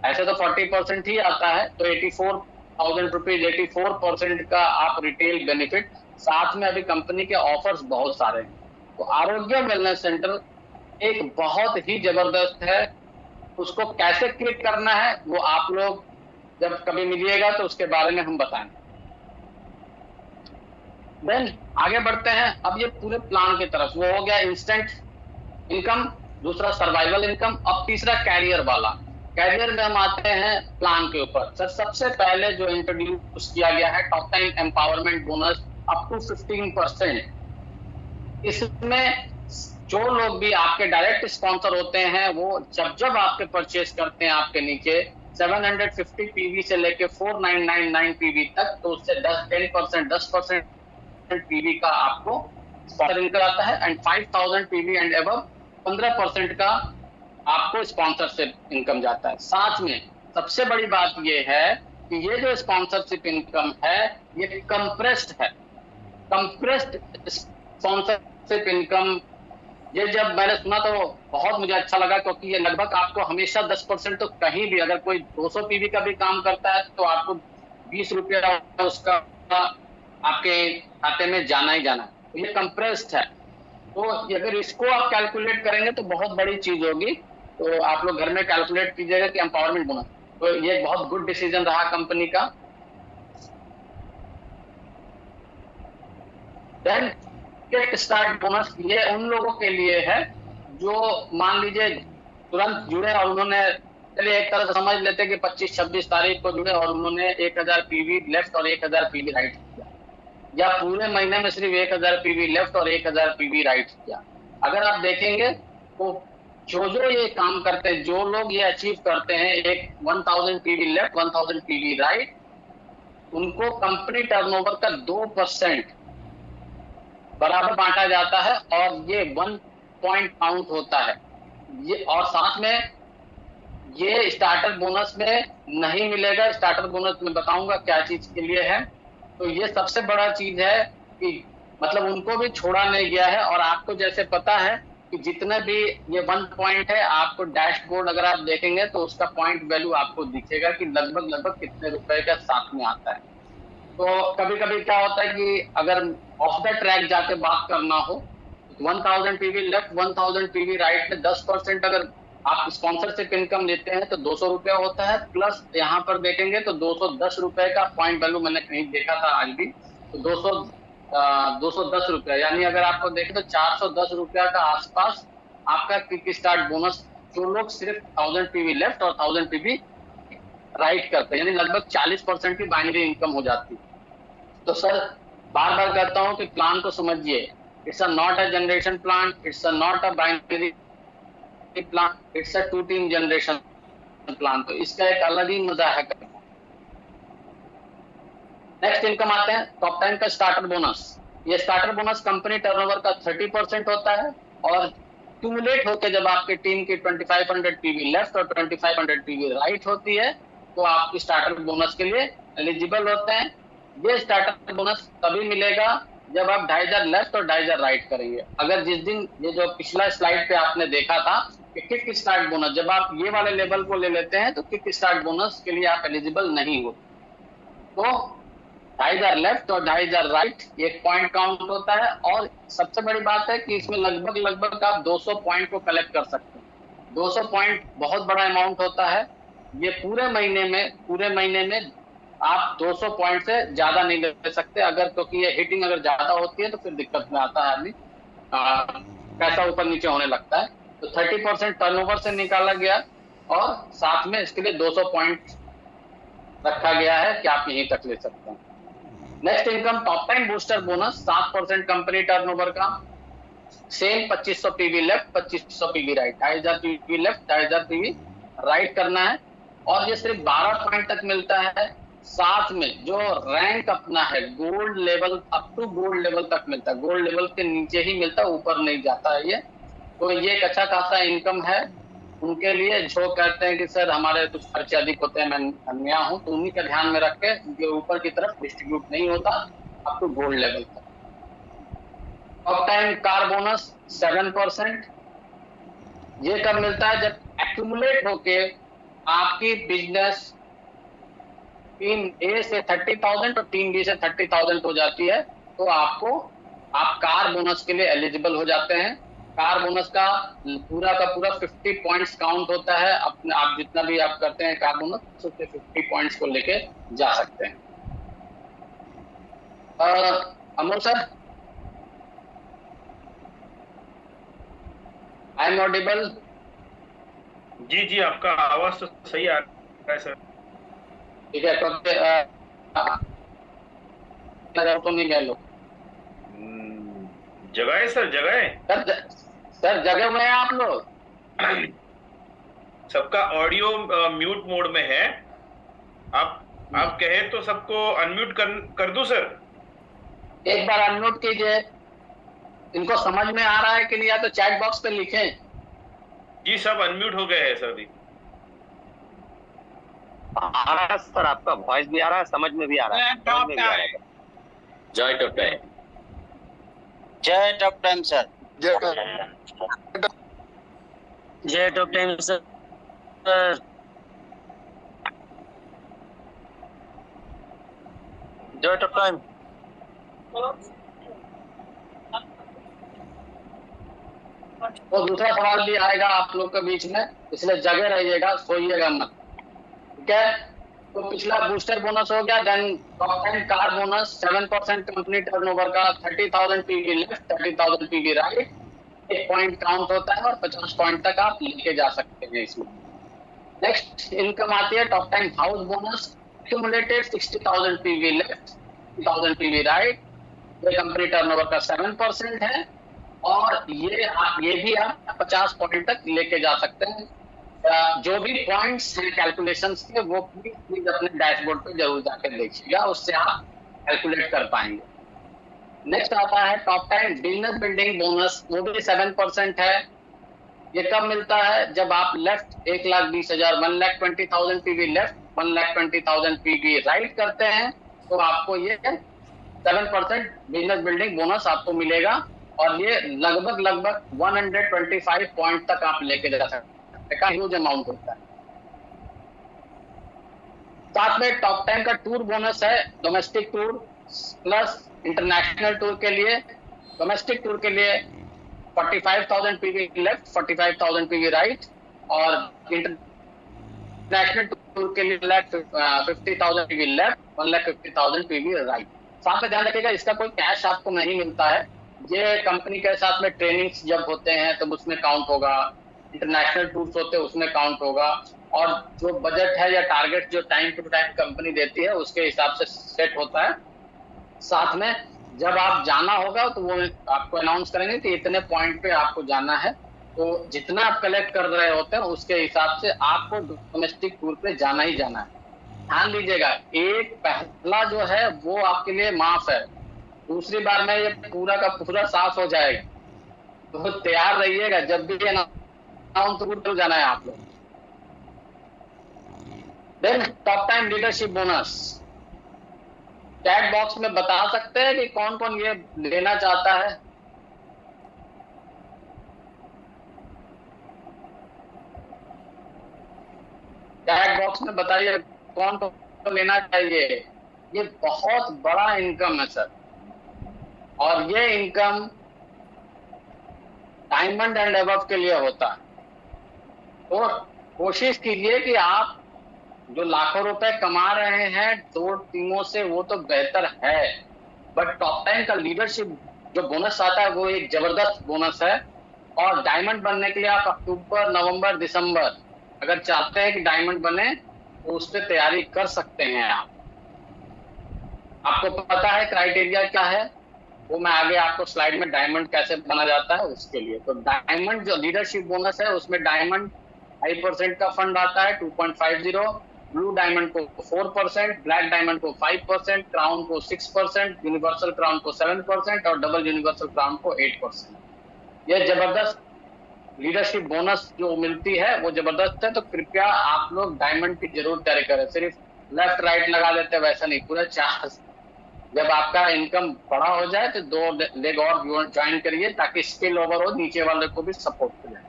ऐसे तो 40% ही आता है, तो 84,000 रुपीज, 84% का आप रिटेल बेनिफिट। साथ में अभी कंपनी के ऑफर्स बहुत सारे हैं। तो आरोग्य वेलनेस सेंटर एक बहुत ही जबरदस्त है। उसको कैसे क्लिक करना है वो आप लोग जब कभी मिलिएगा तो उसके बारे में हम बताएंगे। देन आगे बढ़ते हैं। अब ये पूरे प्लान की तरफ, वो हो गया इंस्टेंट इनकम, दूसरा सर्वाइवल इनकम, अब तीसरा कैरियर वाला। कैरियर में हम आते हैं प्लान के ऊपर। सर सबसे पहले जो इंट्रोड्यूस किया गया है top time empowerment bonus up to 15%। इसमें जो लोग भी आपके डायरेक्ट स्पॉन्सर होते हैं, वो जब जब आपके परचेस करते हैं आपके नीचे 750 पीवी से लेके 4,999 पीवी तक, तो उससे 10% पीवी का आपको स्पॉन्सरिंग कराता है। एंड 5,000 पीवी एंड एबव 15% का आपको स्पॉन्सरशिप इनकम जाता है। साथ में सबसे बड़ी बात ये है कि ये जो स्पॉन्सरशिप इनकम है ये कंप्रेस्ड है। कंप्रेस्ड स्पॉन्सरशिप इनकम, ये जब मैंने सुना तो बहुत मुझे अच्छा लगा, क्योंकि ये लगभग आपको हमेशा 10%, तो कहीं भी अगर कोई 200 पीवी का भी काम करता है तो आपको 20 रुपया उसका आपके खाते में जाना ही जाना है। तो ये कंप्रेस्ड है। तो अगर इसको आप कैलकुलेट करेंगे तो बहुत बड़ी चीज होगी। तो आप लोग घर में कैलकुलेट कीजिएगा कि एम्पावरमेंट बोनस, तो ये बहुत गुड डिसीजन रहा कंपनी का। देन गेट स्टार्ट बोनस, ये उन लोगों के लिए है जो मान लीजिए तुरंत जुड़े और उन्होंने, चलिए एक तरह से समझ लेते हैं कि 25-26 तारीख को जुड़े और उन्होंने 1,000 पीवी लेफ्ट और 1,000 पीवी राइट किया, या पूरे महीने में सिर्फ 1,000 पीवी लेफ्ट और 1,000 पीवी राइट किया। अगर आप देखेंगे तो जो जो ये काम करते हैं, जो लोग ये अचीव करते हैं, एक 1,000 पीवी लेफ्ट 1,000 पीवी राइट, उनको कंपनी टर्नओवर का 2% बराबर बांटा जाता है और ये 1 पॉइंट काउंट होता है। ये और साथ में ये स्टार्टर बोनस में नहीं मिलेगा। स्टार्टर बोनस में बताऊंगा क्या चीज के लिए है। तो ये सबसे बड़ा चीज है कि मतलब उनको भी छोड़ा नहीं गया है। और आपको जैसे पता है कि जितने भी ये 1 पॉइंट है, आपको डैशबोर्ड अगर आप देखेंगे तो उसका पॉइंट वैल्यू आपको दिखेगा कि लगभग कितने रुपए का साथ में आता है। तो कभी कभी क्या होता है कि अगर ऑफ द ट्रैक जाके बात करना हो, 1,000 पीवी लेफ्ट 1,000 पीवी राइट में 10% अगर आप स्पॉन्सरशिप इनकम लेते हैं तो 200 रुपया होता है। प्लस यहाँ पर देखेंगे तो 210 रुपए का पॉइंट वैल्यू मैंने कहीं देखा था आज भी, तो 200 210 रुपया, यानी अगर आपको देखें तो 410 रुपया का आसपास आपका किक स्टार्ट बोनस, जो लोग सिर्फ 1000 पीवी लेफ्ट और 1000 पीवी राइट करते हैं, यानी लगभग 40% की बाइनरी इनकम हो जाती है। तो सर बार बार कहता हूं कि प्लान को समझिए, it's a not a generation plan, it's a not a binary plan, it's a 2 team generation plan. तो इसका एक अलग ही मजा है। नेक्स्ट इनकम आते हैं टॉप 10 का स्टार्टर बोनस। ये स्टार्टर बोनस कंपनी टर्नओवर का 30% होता है, और क्यूमुलेट होकर जब आपके टीम की 2500 पीवी लेफ्ट और 2500 पीवी राइट होती है, तो आप स्टार्टर बोनस के लिए एलिजिबल होते हैं। ये स्टार्टर बोनस तभी मिलेगा जब आप 2500 लेफ्ट और 2500 राइट करेंगे। अगर जिस दिन, ये जो पिछला स्लाइड पे आपने देखा था कि किक स्टार्ट बोनस, जब आप ये वाले लेवल को ले लेते हैं तो किक स्टार्ट बोनस के लिए आप एलिजिबल नहीं हो। तो 2500 लेफ्ट और 2500 राइट एक पॉइंट काउंट होता है, और सबसे बड़ी बात है कि इसमें लगभग लगभग आप 200 पॉइंट को कलेक्ट कर सकते हैं। 200 पॉइंट बहुत बड़ा अमाउंट होता है। ये पूरे महीने में आप 200 पॉइंट से ज्यादा नहीं ले सकते, अगर क्योंकि ये हिटिंग अगर ज्यादा होती है तो फिर दिक्कत में आता है आदमी, पैसा ऊपर नीचे होने लगता है। तो 30% टर्नओवर से निकाला गया, और साथ में इसके लिए 200 पॉइंट रखा गया है कि आप यहीं तक ले सकते हैं। Next income top time booster bonus, 7% company turnover का, same 2500 PV left 2500 PV right, 2500 PV left 2500 PV right करना है, और ये सिर्फ 12 पॉइंट तक मिलता है। साथ में जो रैंक अपना है gold level, up to gold level तक मिलता है, गोल्ड लेवल के नीचे ही मिलता है, ऊपर नहीं जाता है ये। तो ये एक अच्छा खासा इनकम है उनके लिए जो कहते हैं कि सर हमारे कुछ खर्चे अधिक होते हैं, मैं नया हूं, तो उन्हीं का ध्यान में रख के उनके ऊपर की तरफ डिस्ट्रीब्यूट नहीं होता अप टू गोल्ड लेवल तक। टॉप टाइम कार बोनस 7%, ये कब मिलता है? जब एक्यूमुलेट होके आपकी बिजनेस टीम ए से 30,000 और टीम बी से 30,000 हो जाती है, तो आप कार बोनस के लिए एलिजिबल हो जाते हैं। कार बोनस का पूरा 50 पॉइंट्स काउंट होता है। अपने आप जितना भी आप करते हैं कार बोनस, उसके 50 पॉइंट्स को लेके जा सकते हैं। Amol sir, I am audible? जी जी, आपका आवाज तो सही आ रहा है सर। ठीक है, क्योंकि तो नहीं गए लोग। जगह है सर, जगह है सर जगह में है आप लोग? सबका ऑडियो म्यूट मोड में है। आप कहे तो सबको अनम्यूट कर दूं सर? एक बार अनम्यूट कीजिए। इनको समझ में आ रहा है कि नहीं, या तो चैट बॉक्स पे लिखें। जी सब अनम्यूट हो गए हैं सर अभी। आ रहा है सर, आपका वॉइस भी आ रहा है, समझ में भी आ रहा है। जय टॉप टाइम, जय टॉप टाइम सर। जय टॉप टाइम सर। जय टॉप टाइम। तो दूसरा सवाल भी आएगा आप लोग के बीच में, इसलिए जगह रहिएगा, सोइएगा मत, ठीक है? तो पिछला बूस्टर बोनस हो गया। Then top 10 car bonus 7% company turnover का, 30,000 पीवी लेफ्ट 30,000 पीवी राइट, एक पॉइंट काउंट होता है और 50 पॉइंट तक आप लेके जा सकते हैं इसमें। नेक्स्ट इनकम आती है top 10 house bonus, accumulated 60,000 PV left 60,000 PV right, ये कंपनी टर्नओवर का 7% है, और ये भी आप 50 पॉइंट तक लेके जा सकते हैं। जो भी पॉइंट्स हैं कैलकुलेशंस के, वो प्लीज अपने डैशबोर्ड पे जरूर जाकर देखिएगा, उससे आप कैलकुलेट कर पाएंगे। नेक्स्ट आता है टॉप 10 बिजनेस बिल्डिंग बोनस, वो भी 7% है। ये कब मिलता है? जब आप left 1,20,000 1,20,000 PV left 1,20,000 PV right करते हैं, तो आपको ये 7% बिजनेस बिल्डिंग बोनस आपको मिलेगा, और ये लगभग 125 पॉइंट तक आप लेके जा सकते हैं, ह्यूज अमाउंट होता है। साथ में टॉप 10 का टूर बोनस है, domestic tour plus international tour के लिए। डोमेस्टिक टूर के लिए 45,000 पीवी लेफ्ट 45,000 पीवी राइट, और इंटरनेशनल टूर के लिए 50,000 पीवी लेफ्ट 1,50,000 पीवी राइट। साथ में ध्यान रखिएगा, इसका कोई कैश आपको नहीं मिलता है। ये कंपनी के साथ में ट्रेनिंग्स जब होते हैं तब उसमें काउंट होगा, इंटरनेशनल टूर्स होते हैं उसमें काउंट होगा, और जो बजट है या टारगेट जो टाइम टू टाइम कंपनी देती है उसके हिसाब से सेट होता है। साथ में जब आप जाना होगा तो वो आपको अनाउंस करेंगे कि इतने पॉइंट पे आपको जाना है, तो जितना आप कलेक्ट कर रहे होते हैं उसके हिसाब से आपको डोमेस्टिक टूर पे जाना ही जाना है। ध्यान दीजिएगा, एक पहला जो है वो आपके लिए माफ है, दूसरी बार में ये पूरा का पूरा साफ हो जाएगा, तो तैयार रहिएगा जब भी अनाउंस टूर जाना है आप लोग। Then top time leadership bonus, chat box में बता सकते हैं कि कौन कौन ये लेना चाहता है? चैट बॉक्स में बताइए कौन कौन लेना चाहिए। ये बहुत बड़ा इनकम है सर, और ये इनकम डायमंड एंड अबव के लिए होता है। तो कोशिश कीजिए कि आप जो लाखों रुपए कमा रहे हैं दो टीमों से वो तो बेहतर है, बट टॉप टाइम का लीडरशिप जो बोनस आता है वो एक जबरदस्त बोनस है। और डायमंड बनने के लिए आप अक्टूबर, नवंबर, दिसंबर अगर चाहते हैं कि डायमंड बने तो उस पर तैयारी कर सकते हैं आप। आपको पता है क्राइटेरिया क्या है, वो मैं आगे आपको स्लाइड में डायमंड कैसे बना जाता है उसके लिए। तो डायमंड जो लीडरशिप बोनस है उसमें डायमंड 5% का फंड आता है 2.50, ब्लू डायमंड को 4%, ब्लैक डायमंड को 5%, क्राउन को 6%, यूनिवर्सल क्राउन को 7% और डबल यूनिवर्सल क्राउन को 8%। यह जबरदस्त लीडरशिप बोनस जो मिलती है वो जबरदस्त है। तो कृपया आप लोग डायमंड की जरूर तैयारी करें, सिर्फ लेफ्ट राइट लगा देते वैसा नहीं, पूरा 4। जब आपका इनकम बड़ा हो जाए तो 2 लेग और ज्वाइन करिए ताकि स्किल ओवर हो, नीचे वाले को भी सपोर्ट करें।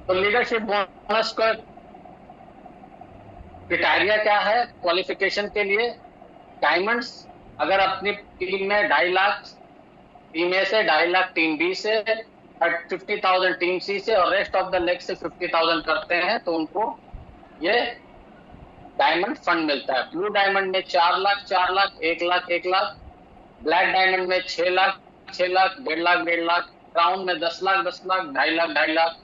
तो लीडरशिप बोनस का क्राइटेरिया क्या है क्वालिफिकेशन के लिए? डायमंड्स अगर अपनी टीम में 2.5 लाख, टीम ए से 2.5 लाख, टीम बी से 50,000, टीम सी से और रेस्ट ऑफ द लेग से 50,000 करते हैं तो उनको ये डायमंड फंड मिलता है। ब्लू डायमंड में 4 लाख, 4 लाख, 1 लाख, 1 लाख, ब्लैक डायमंड में 6 लाख, 6 लाख, 1.5 लाख, 1.5 लाख, क्राउन में 10 लाख, 10 लाख, 2.5 लाख, 2.5 लाख,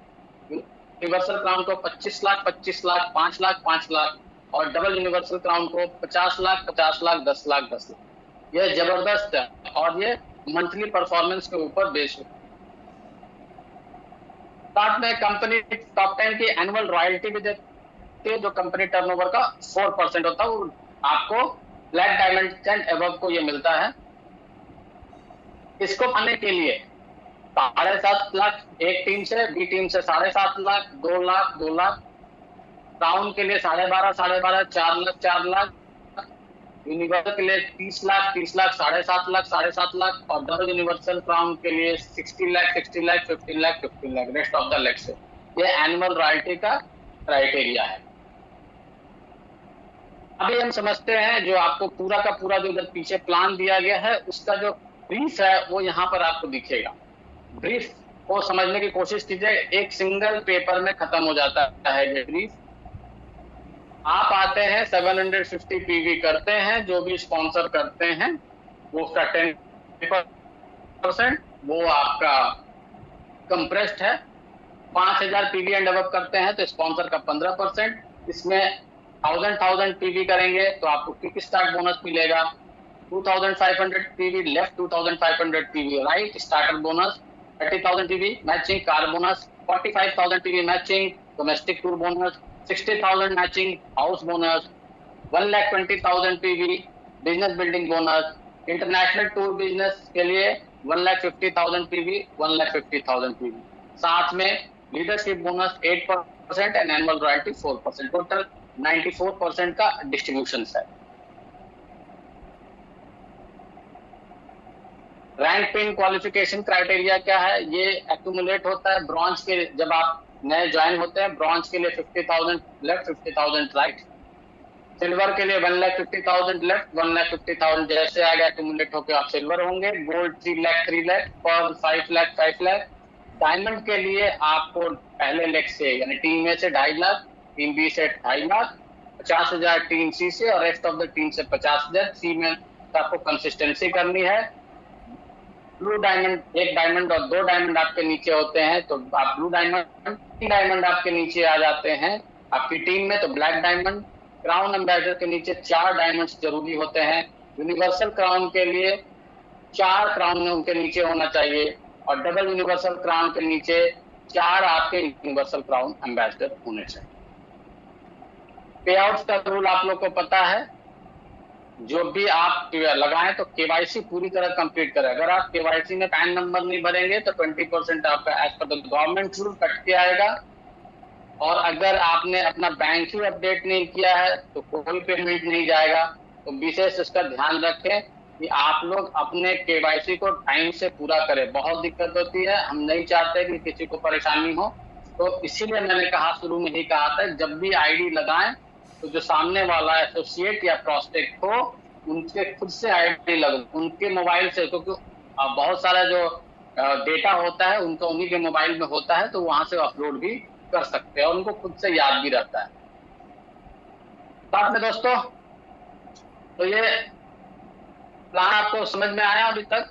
यूनिवर्सल क्राउन को 25 लाख, 25 लाख, 5 लाख, 5 लाख और डबल यूनिवर्सल क्राउन को 50 लाख, 50 लाख, 10 लाख, 10 लाख। ये जबरदस्त है और ये मंथली परफॉर्मेंस के ऊपर बेस्ड है। साथ में कंपनी टॉप 10 की एनुअल रॉयल्टी भी देती है जो कंपनी टर्नओवर का 4% होता है, वो आपको ब्लैक डायमंड एंड अबव को ये मिलता है। इसको पाने के लिए 7.5 लाख एक टीम से, बी टीम से 7.5 लाख, 2 लाख, 2 लाख, क्राउन के लिए 12.5, 12.5, 4 लाख, 4 लाख, यूनिवर्सल के लिए 30 लाख, 30 लाख, 7.5 लाख, 7.5 लाख और डबल यूनिवर्सल क्राउन के लिए 60 lakh, 60 lakh, 15 lakh, 15 lakh, rest of the leg से। ये एनुअल रॉयल्टी का क्राइटेरिया है। अभी हम समझते हैं जो आपको पूरा का पूरा जो इधर पीछे प्लान दिया गया है उसका जो ब्रीफ है वो यहाँ पर आपको दिखेगा। ब्रीफ को समझने की कोशिश कीजिए, एक सिंगल पेपर में खत्म हो जाता है ये ब्रीफ। आप आते हैं 750 पीवी करते हैं, जो भी स्पॉन्सर करते हैं वो उसका 10% वो आपका कंप्रेस्ड है। 5000 पीवी एंड अबव करते हैं तो स्पॉन्सर का 15%। इसमें 1000 पीवी करेंगे तो आपको क्विक स्टार्ट बोनस मिलेगा। 2500 PV left, 2500 PV right starter bonus, 30,000 PV matching car bonus, 45,000 PV matching domestic tour bonus, 60,000 matching house bonus, 1,20,000 PV business building bonus, international tour business के लिए 1,50,000 पीवी, 1,50,000 पीवी। साथ में leadership bonus 8% and annual royalty 4%, total 94% का distribution है। Rank pin qualification criteria क्या है? ये accumulate होता है ब्रॉन्ज के, जब आप नए ज्वाइन होते हैं ब्रॉन्ज के लिए 50,000 लेफ्ट, 50,000 राइट, सिल्वर के लिए 1,50,000 लेफ्ट, 1,50,000 जैसे आगे एक्यूमुलेट होकर आप सिल्वर होंगे। Gold 3 lakh, 3 lakh, pearl 5 lakh, 5 lakh. Diamond के लिए आपको पहले लेग से यानी टीम ए से 2.5 लाख, टीम बी से 2.5 लाख, 50,000 टीम सी से और रेस्ट ऑफ द टीम से 50,000। सी में आपको कंसिस्टेंसी करनी है। ब्लू डायमंड, 1 डायमंड और 2 डायमंड आपके नीचे होते हैं तो आप ब्लू डायमंड, 3 डायमंड आपके नीचे आ जाते हैं आपकी टीम में तो ब्लैक डायमंड। क्राउन एम्बेसडर के नीचे 4 डायमंड्स जरूरी होते हैं। यूनिवर्सल क्राउन के लिए 4 क्राउन उनके नीचे होना चाहिए और डबल यूनिवर्सल क्राउन के नीचे 4 आपके यूनिवर्सल क्राउन एम्बेसडर होने चाहिए। पे आउट का रूल आप लोग को पता है, जो भी आप लगाएं तो केवाईसी पूरी तरह कंप्लीट करें। अगर आप केवाईसी में पैन नंबर नहीं भरेंगे तो 20% आपका as per the government rule cut के आएगा। और अगर आपने अपना बैंक ही अपडेट नहीं किया है तो कोई पेमेंट नहीं जाएगा। तो विशेष इसका ध्यान रखें कि आप लोग अपने केवाईसी को टाइम से पूरा करें। बहुत दिक्कत होती है, हम नहीं चाहते कि किसी को परेशानी हो, तो इसीलिए मैंने कहा, शुरू में ही कहा था, जब भी आईडी लगाएं तो जो सामने वाला एसोसिएट या प्रोस्पेक्ट हो उनके खुद से आईडी लगे, उनके मोबाइल से, क्योंकि बहुत सारा जो डेटा होता है उनका उन्हीं के मोबाइल में होता है तो वहां से अपलोड भी कर सकते हैं और उनको खुद से याद भी रहता है। साथ में दोस्तों, तो ये प्लान आपको समझ में आया अभी तक?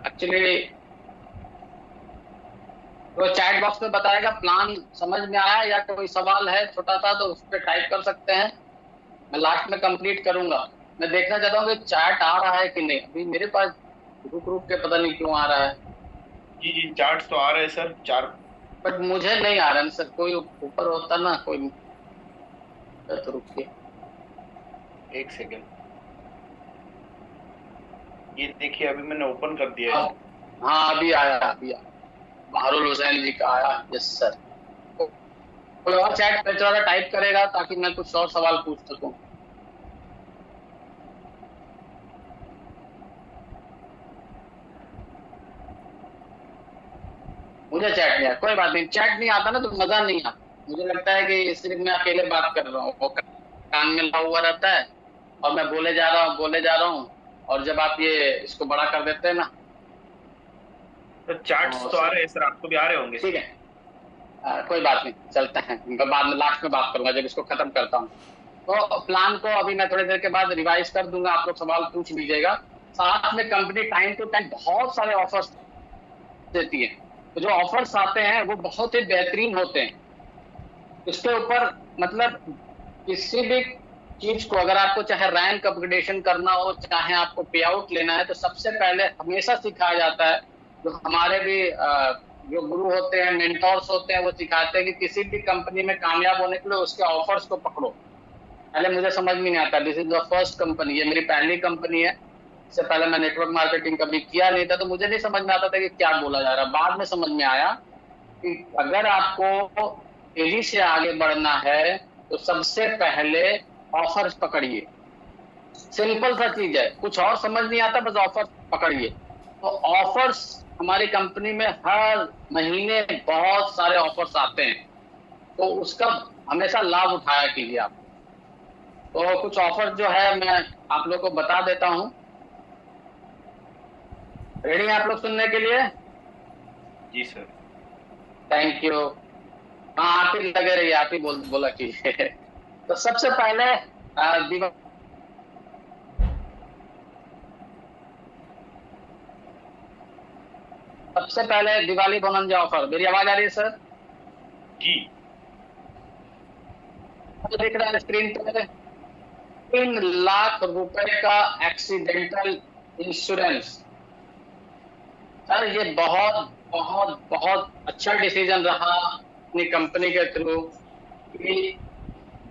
एक्चुअली तो चैट बॉक्स में बताएगा प्लान समझ में आया या कोई सवाल है छोटा सा तो उस पर टाइप कर सकते हैं। मैं लास्ट में कंप्लीट करूंगा। मैं देखना चाहता हूँ कि चैट आ रहा है कि नहीं। अभी मेरे पास रुक रुक के पता नहीं क्यों आ रहा है। जी जी, चार्ट तो आ रहे हैं सर, 4, बट मुझे नहीं आ रहा है सर। कोई ऊपर होता ना कोई तो रुकिए 1 सेकेंड। ये देखिए अभी मैंने ओपन कर दिया है। हाँ अभी आया, अभी आया। बहारुल हुसैन जी का आया। Yes sir. कोई और चैट पे थोड़ा टाइप करेगा ताकि मैं कुछ और सवाल पूछ सकूं। मुझे चैट नहीं आता, कोई बात नहीं। चैट नहीं आता ना तो मजा नहीं आता। मुझे लगता है कि सिर्फ मैं अकेले बात कर रहा हूँ, वो कान में लगा हुआ रहता है और मैं बोले जा रहा हूँ और जब आप ये इसको बड़ा कर देते हैं ना तो चार्ट्स तो आ रहे हैं सर, आपको भी आ रहे होंगे। ठीक है, कोई बात नहीं, चलता है। मैं बाद में लास्ट में बात करूंगा जब इसको खत्म करता हूँ। तो प्लान को अभी मैं थोड़ी देर के बाद रिवाइज कर दूंगा, आप लोग सवाल पूछ लीजिएगा। साथ में कंपनी टाइम टू टाइम बहुत सारे ऑफर्स देती है। तो जो ऑफर्स आते हैं वो बहुत ही बेहतरीन होते हैं। इसके ऊपर मतलब किसी भी चीज को अगर आपको चाहे रैंक अपग्रेडेशन करना हो, चाहे आपको पे आउट लेना है, तो सबसे पहले हमेशा सिखाया जाता है, जो हमारे भी जो गुरु होते हैं, मेंटोर्स होते हैं, वो सिखाते हैं कि किसी भी कंपनी में कामयाब होने के लिए उसके ऑफर्स को पकड़ो। पहले मुझे समझ में नहीं आता, this is the first company, ये मेरी पहली कंपनी है। इससे पहले मैं नेटवर्क मार्केटिंग कभी किया नहीं था तो मुझे नहीं समझ में आता था कि क्या बोला जा रहा है। बाद में समझ में आया कि अगर आपको तेजी से आगे बढ़ना है तो सबसे पहले ऑफर्स पकड़िए। सिंपल सा चीज है, कुछ और समझ नहीं आता, बस ऑफर्स पकड़िए। तो ऑफर्स हमारी कंपनी में हर महीने बहुत सारे ऑफर्स आते हैं, तो उसका हमेशा लाभ उठाया कीजिए आप। तो कुछ ऑफर जो है मैं आप लोग को बता देता हूँ। रेडी हैं आप लोग सुनने के लिए? जी सर। Thank you. हाँ आप ही लगे रहिए, आप ही बोला कीजिए। तो सबसे पहले दिवाली बोनंजा ऑफर। मेरी आवाज आ रही है सर? जी। दिख रहा है स्क्रीन पे? 3 लाख रुपए का एक्सीडेंटल इंश्योरेंस। सर ये बहुत बहुत बहुत अच्छा डिसीजन रहा अपनी कंपनी के थ्रू कि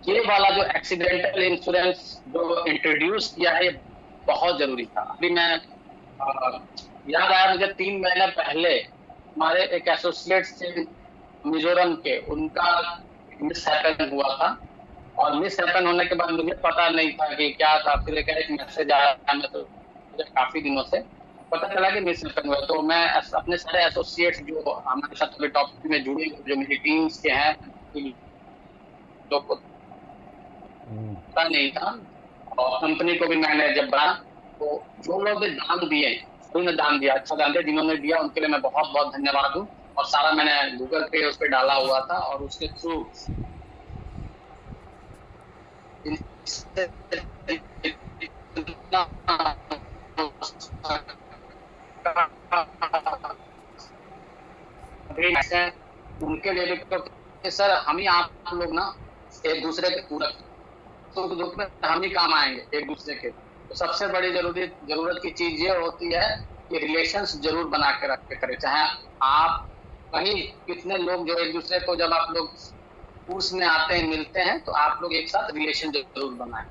ये वाला जो एक्सीडेंटल इंश्योरेंस जो इंट्रोड्यूस किया है बहुत जरूरी था। अभी मैं याद आया मुझे 3 महीने पहले हमारे एक एसोसिएट से मिजोरम के, उनका मिस हैपन हुआ था और मिस हैपन होने के बाद मुझे पता नहीं था कि क्या था। फिर एक मैसेज आया, मैं तो काफी दिनों से पता चला कि मिस हैपन हुआ। तो मैं अपने सारे एसोसिएट्स जो हमारे साथ टॉप में जुड़े, जो मेरी टीम्स के हैं, तो पता नहीं था। और कंपनी को भी मैंने जब बना तो जो लोग दान दिए उन्होंने दान दिया, अच्छा दान दिया, जिन्होंने दिया उनके लिए मैं बहुत बहुत धन्यवाद दूं। और सारा मैंने गूगल पे उस पर डाला हुआ था और उसके थ्रू उनके लिए भी तो सर हम ही आप लोग ना एक दूसरे के पूरक, तो दुख में हम ही काम आएंगे एक दूसरे के। तो सबसे बड़ी जरूरत की चीज ये होती है कि रिलेशंस जरूर बना के रख के करें, चाहे आप कहीं कितने लोग जो एक दूसरे को जब आप लोग कोर्स में आते हैं मिलते हैं तो आप लोग एक साथ रिलेशन जरूर बनाएं।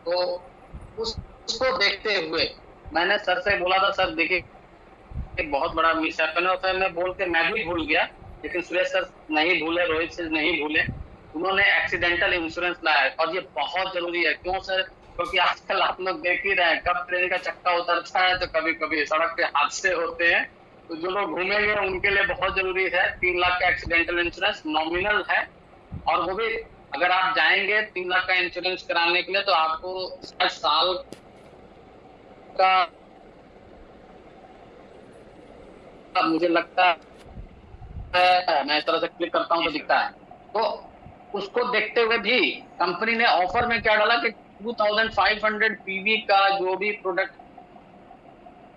तो उसको देखते हुए मैंने सर से बोला था, सर देखिए एक बहुत बड़ा मिस हैपन है, और मैं बोल के मैं भी भूल गया, लेकिन सुरेश सर नहीं भूले, रोहित सर नहीं भूले, उन्होंने एक्सीडेंटल इंश्योरेंस लाया और ये बहुत जरूरी है। क्यों सर? क्योंकि आजकल आप लोग देख ही रहे हैं, कब ट्रेन का चक्का उतरता है तो कभी कभी सड़क पे हादसे होते हैं। तो जो लोग घूमेंगे उनके लिए बहुत जरूरी है 3 लाख का एक्सीडेंटल इंश्योरेंस, नॉमिनल है। और वो भी अगर आप जाएंगे 3 लाख का इंश्योरेंस कराने के लिए तो आपको 60 साल का मुझे लगता है, मैं इस तरह से क्लिक करता हूं तो दिखता है। तो उसको देखते हुए भी कंपनी ने ऑफर में क्या डाला कि 2500 पीवी का जो भी प्रोडक्ट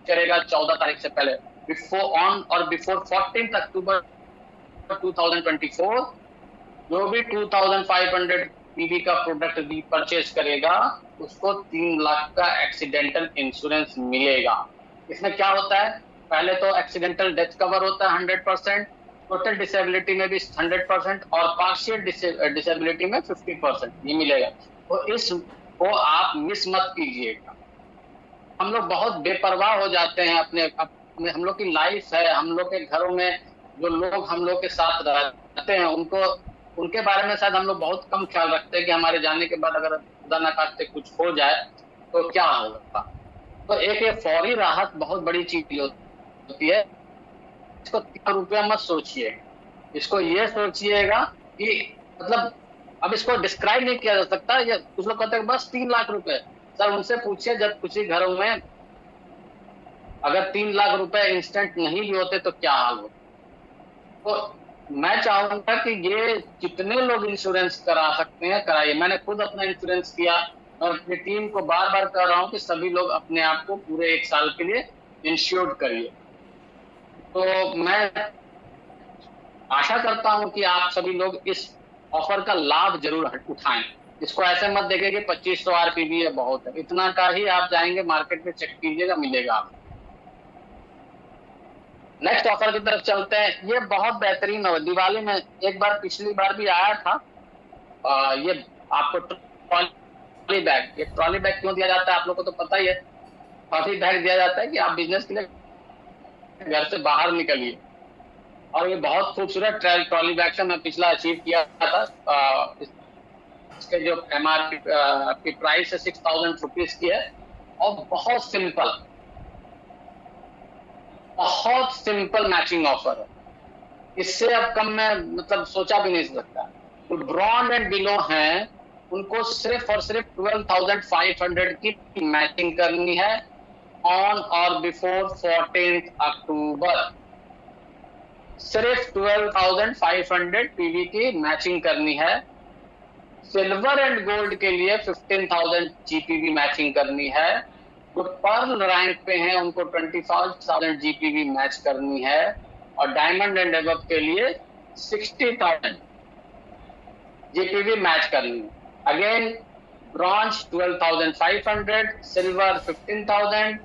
करेगा 14 तारीख से पहले, बिफोर ऑन और बिफोर 14 अक्टूबर 2024, जो भी 2500 पीवी का प्रोडक्ट भी परचेज करेगा उसको 3 लाख का एक्सीडेंटल इंश्योरेंस मिलेगा। इसमें क्या होता है, पहले तो एक्सीडेंटल डेथ कवर होता है 100%, टोटल डिसेबिलिटी में भी 100% और पार्शियल डिसेबिलिटी में 50% ये मिलेगा। तो इसको आप मिस मत कीजिएगा। हम लोग बहुत बेपरवाह हो जाते हैं अपने हम लोग की लाइफ है, हम लोग के घरों में जो लोग हम लोग के साथ रहते हैं उनके बारे में शायद हम लोग बहुत कम ख्याल रखते हैं कि हमारे जाने के बाद अगर खुदा न खास्ते कुछ हो जाए तो क्या होगा। तो एक ये फौरी राहत बहुत बड़ी चीज होती है। इसको 3 रुपया मत सोचिए, इसको ये सोचिएगा कि मतलब अब इसको डिस्क्राइब नहीं किया जा सकता। ये कुछ लोग कहते हैं बस 3 लाख रुपए, सर उनसे पूछिए जब किसी घरों में अगर 3 लाख रुपए इंस्टेंट नहीं भी होते तो क्या हाल होता। तो मैं चाहूंगा कि ये जितने लोग इंश्योरेंस करा सकते हैं कराइए। मैंने खुद अपना इंश्योरेंस किया और अपनी टीम को बार बार कह रहा हूं कि सभी लोग अपने आप को पूरे 1 साल के लिए इंश्योर्ड करिए। तो मैं आशा करता हूं कि आप सभी लोग इस ऑफर का लाभ जरूर उठाएं। इसको ऐसे मत देखें कि 2500 आरपीवी है बहुत है, इतना का ही आप जाएंगे मार्केट में चेक कीजिएगा मिलेगा आपको। नेक्स्ट ऑफर की तरफ चलते हैं। ये बहुत बेहतरीन है, दिवाली में एक बार पिछली बार भी आया था। ये आपको ट्रॉली बैग, ये ट्रॉली बैग क्यों दिया जाता है आप लोग को तो पता ही है। ट्रॉली बैग दिया जाता है कि आप बिजनेस के लिए घर से बाहर निकलिए, और ये बहुत खूबसूरत ट्रॉली बैग से मैं पिछला अचीव किया था। इसके जो MRP की प्राइस है 6000 रुपीज की है और बहुत सिंपल मैचिंग ऑफर है। इससे अब कम में मतलब सोचा भी नहीं सकता। तो ब्रॉन्ड एंड बिलो हैं उनको सिर्फ और सिर्फ 12,500 की मैचिंग करनी है ऑन और बिफोर 14 अक्टूबर। सिर्फ 12,500 पीवी की मैचिंग करनी है। सिल्वर एंड गोल्ड के लिए 15,000 जीपीवी मैचिंग करनी है। जो पर्ल रैंक पे हैं उनको 25,000 जीपीवी मैच करनी है और डायमंड एंड एबव के लिए 60,000 जीपीवी मैच करनी है। Again bronze 12,500, silver 15,000,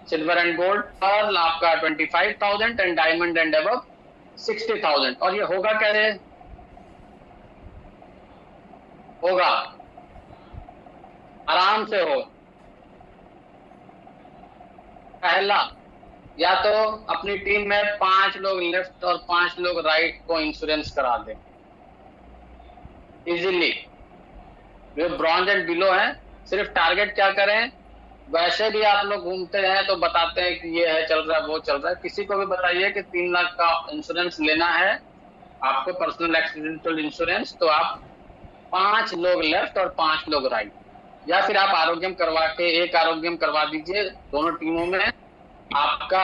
silver and gold pearl आपका 25,000 एंड डायमंड एंड एबव 60,000। और ये होगा कैसे? होगा आराम से हो। पहला, या तो अपनी टीम में 5 लोग लेफ्ट और 5 लोग राइट को इंश्योरेंस करा दें इजीली। जो ब्रॉन्ज एंड बिलो हैं सिर्फ टारगेट क्या करें, वैसे भी आप लोग घूमते हैं तो बताते हैं कि ये है चल रहा है वो चल रहा है। किसी को भी बताइए कि 3 लाख का इंश्योरेंस लेना है आपको, पर्सनल एक्सीडेंटल इंश्योरेंस, तो आप 5 लोग लेफ्ट और 5 लोग राइट, या फिर आप आरोग्यम करवा के एक आरोग्यम करवा दीजिए दोनों टीमों में। आपका,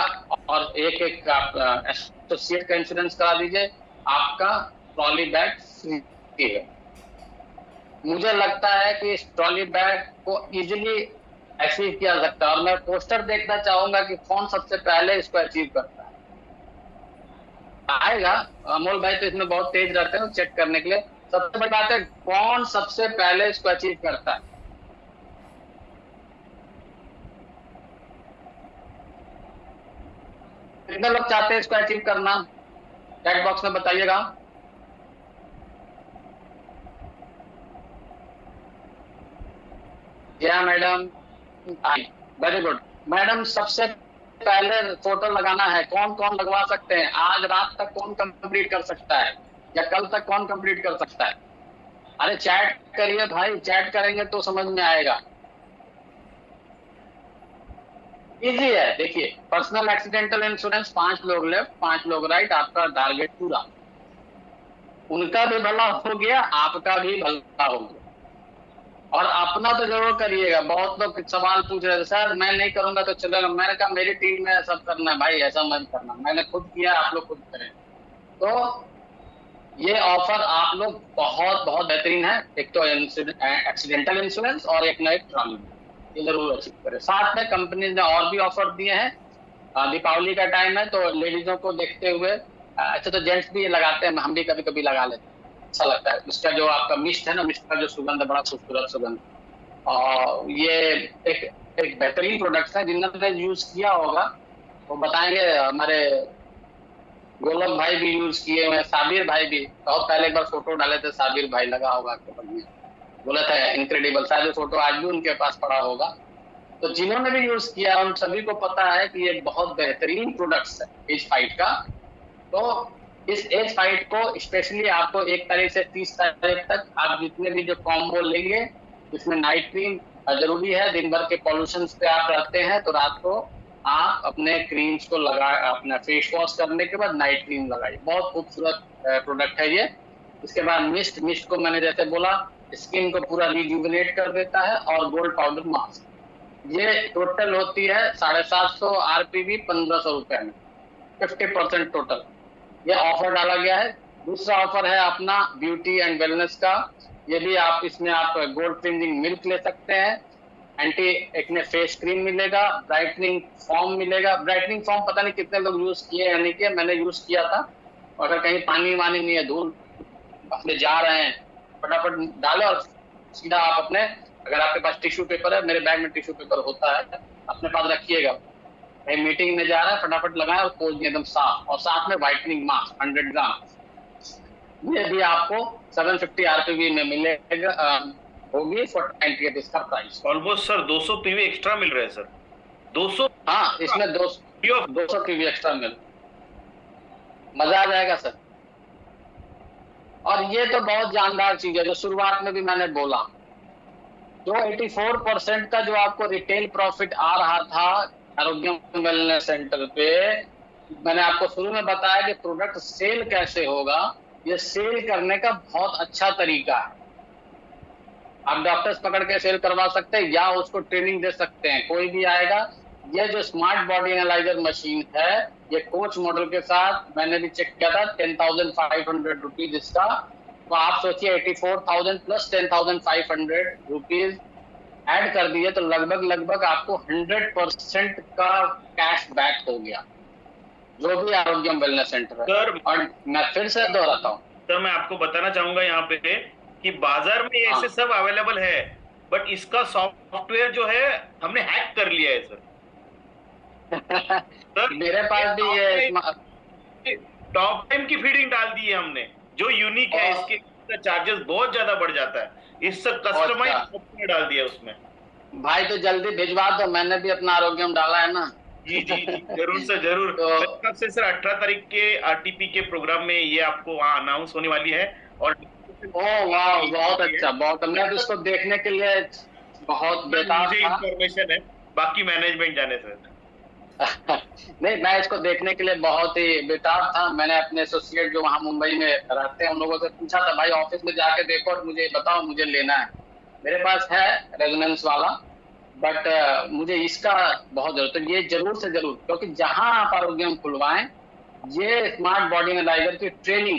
और एक एक आप एसोसिएट का इंश्योरेंस करा दीजिए, आपका ट्रॉली बैग फ्री है। मुझे लगता है कि इस ट्रॉली बैग को इजीली अचीव किया जा सकता है, और मैं पोस्टर देखना चाहूंगा कि कौन सबसे पहले इसको अचीव करता है। आएगा अमोल भाई, तो इसमें बहुत तेज रहते हैं चेक करने के लिए। सबसे बड़ी बात है कौन सबसे पहले इसको अचीव करता है। कितने लोग चाहते हैं इसको अचीव करना, चैट बॉक्स में बताइएगा। या मैडम, वेरी गुड मैडम। सबसे पहले फोटो लगाना है, कौन कौन लगवा सकते हैं? आज रात तक कौन कंप्लीट कर सकता है, या कल तक कौन कंप्लीट कर सकता है? अरे चैट करिए भाई, चैट करेंगे तो समझ में आएगा। इजी है, देखिए पर्सनल एक्सीडेंटल इंश्योरेंस 5 लोग लेफ्ट 5 लोग राइट, आपका टारगेट पूरा। उनका भी भला हो गया, आपका भी भला हो गया। और अपना तो जरूर करिएगा। बहुत लोग सवाल पूछ रहे थे, सर मैं नहीं करूंगा तो चलेगा। मैंने कहा मेरी टीम में सब करना है भाई, ऐसा मत करना, मैंने खुद किया, आप लोग खुद करें। तो ये ऑफर आप लोग बहुत बहुत बेहतरीन है। एक तो एक्सीडेंटल इंश्योरेंस और एक नए ट्रॉली, ये जरूर अचीव करें। साथ में कंपनी ने और भी ऑफर दिए हैं। दीपावली का टाइम है तो लेडीजों को देखते हुए, अच्छा तो जेंट्स भी ये लगाते हैं, हम भी कभी कभी लगा लेते हैं, अच्छा लगता है। उसका जो आपका मिस्ट है ना, मिस्ट का जो सुगंध है, बड़ा खूबसूरत सुगंध। और ये एक बेहतरीन प्रोडक्ट है। जिन्होंने यूज किया होगा वो बताएंगे। हमारे गोलक भाई भी यूज किए हुए, साबिर भाई भी बहुत पहले एक बार फोटो डाले थे, साबिर भाई लगा होगा आपके बढ़िया, बोला था इनक्रेडिबल। शायद फोटो आज भी उनके पास पड़ा होगा। तो जिन्होंने भी यूज किया उन सभी को पता है कि ये बहुत बेहतरीन प्रोडक्ट्स है एज फाइट का। तो इस एज फाइट को स्पेशली आपको 1 तारीख से 30 तारीख तक आप जितने भी जो कॉम्बो लेंगे, इसमें नाइट क्रीम जरूरी है। दिन भर के पॉल्यूशन पे आप रहते हैं तो रात को आप अपने क्रीम्स को लगा, अपना फेस वॉश करने के बाद नाइट क्रीम लगाइए। बहुत खूबसूरत प्रोडक्ट है ये। इसके बाद मिस्ट को मैंने जैसे बोला, स्किन को पूरा रिजुविनेट कर देता है। और गोल्ड पाउडर मास्क, ये टोटल होती है 750 आरपीवी 1500 रुपए में, 50% टोटल। ये ऑफर डाला गया है। दूसरा ऑफर है अपना ब्यूटी एंड वेलनेस का। ये भी आप इसमें आप गोल्ड क्लींजिंग मिल्क ले सकते हैं, एंटी एक्ने फेस क्रीम मिलेगा, ब्राइटनिंग फॉर्म मिलेगा। ब्राइटनिंग फॉर्म पता नहीं कितने लोग यूज किए या नहीं किए, मैंने यूज किया था। अगर कहीं पानी वानी नहीं है, धूल अपने जा रहे हैं, फटाफट डालो और सीधा आप अपने, अगर आपके पास टिश्यू पेपर है, मेरे बैग में टिश्यू पेपर होता है, अपने पास रखिएगा। कहीं मीटिंग में जा रहा है, फटाफट लगाएं और पोज एकदम साफ। और साथ में व्हाइटनिंग मास्क 100 ग्राम, ये भी आपको 750 आरपीवी में मिलेगा, होगी फॉर 98 इसका price. Almost sir 200 PV extra मिल रहे हैं सर, 200। हाँ, इसमें 200 पीवी एक्स्ट्रा मिल, मजा आ जाएगा सर। और ये तो बहुत जानदार चीज है जो शुरुआत में भी मैंने बोला, जो 84% का जो आपको रिटेल प्रॉफिट आ रहा था आरोग्यम वेलनेस सेंटर पे, मैंने आपको शुरू में बताया कि प्रोडक्ट सेल कैसे होगा। ये सेल करने का बहुत अच्छा तरीका है। आप डॉक्टर्स पकड़ के सेल करवा सकते हैं या उसको ट्रेनिंग दे सकते हैं, कोई भी आएगा। ये जो स्मार्ट बॉडी एनालाइजर मशीन है, ये कोच मॉडल के साथ मैंने भी चेक किया था, 10,500 रुपीज इसका। तो आप सोचिए 84,000 प्लस 10,500 रुपीज ऐड कर दिए तो लगभग आपको 100% का कैश बैक हो गया, जो भी आरोग्यम वेलनेस सेंटर है। और मैं फिर से दोहराता हूँ सर, मैं आपको बताना चाहूंगा यहाँ पे कि बाजार में ऐसे सब अवेलेबल है, बट इसका सॉफ्टवेयर जो है हमने हैक कर लिया है सर। सर मेरे पास भी ये टॉप टाइम की फीडिंग डाल दी है हमने, जो यूनिक है। इसके चार्जेस बहुत ज्यादा बढ़ जाता है, इससे कस्टमाइज सॉफ्टवेयर डाल दिया उसमें। भाई तो जल्दी भिजवा दो, मैंने भी अपना आरोग्यम डाला है ना। जी जी जी, जरूर सर जरूर। तो से सर 18 तारीख के आरटीपी के प्रोग्राम में ये आपको वहाँ अनाउंस होने वाली है। और ओह वाह, बहुत अच्छा, बहुत। मैं तो इसको देखने के लिए बहुत बेताब था। इंफॉर्मेशन है, बाकी मैनेजमेंट जाने सर। नहीं, मैं इसको देखने के लिए बहुत ही बेताब था। मैंने अपने एसोसिएट जो वहाँ मुंबई में रहते हैं उन लोगों से पूछा था, भाई ऑफिस में जाके देखो और मुझे बताओ, मुझे लेना है। मेरे पास है रेजोनेंस वाला, बट मुझे इसका बहुत जरूरत है, ये जरूर से जरूर, क्योंकि जहां आप आरोग्यम खुलवाएं, ये स्मार्ट बॉडी एनालाइजर की ट्रेनिंग,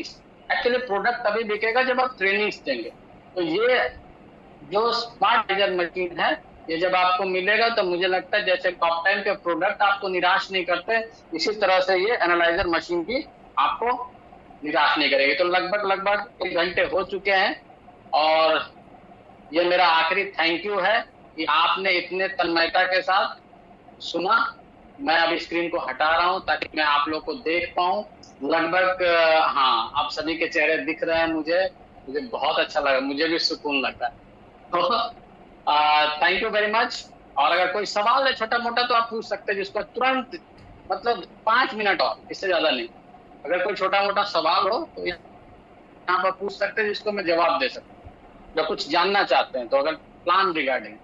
एक्चुअली प्रोडक्ट तभी बिकेगा जब आप ट्रेनिंग्स देंगे। तो ये जो स्मार्ट एनालाइजर मशीन है, ये जब आपको मिलेगा तो मुझे लगता है जैसे टॉप टाइम के प्रोडक्ट आपको निराश नहीं करते, इसी तरह से ये एनालाइजर मशीन भी आपको निराश नहीं करेगी। तो लगभग 1 घंटे हो चुके हैं और ये मेरा आखिरी थैंक यू है कि आपने इतने तन्मयता के साथ सुना। मैं अब स्क्रीन को हटा रहा हूं ताकि मैं आप लोग को देख पाऊं। लगभग हाँ, आप सभी के चेहरे दिख रहे हैं मुझे बहुत अच्छा लगा, मुझे भी सुकून लगता है। तो थैंक यू वेरी मच। और अगर कोई सवाल है छोटा मोटा तो आप पूछ सकते हैं, जिसको तुरंत मतलब 5 मिनट और, इससे ज्यादा नहीं। अगर कोई छोटा मोटा सवाल हो तो यहाँ पर पूछ सकते हैं, जिसको मैं जवाब दे सकता हूँ, जो कुछ जानना चाहते हैं तो, अगर प्लान रिगार्डिंग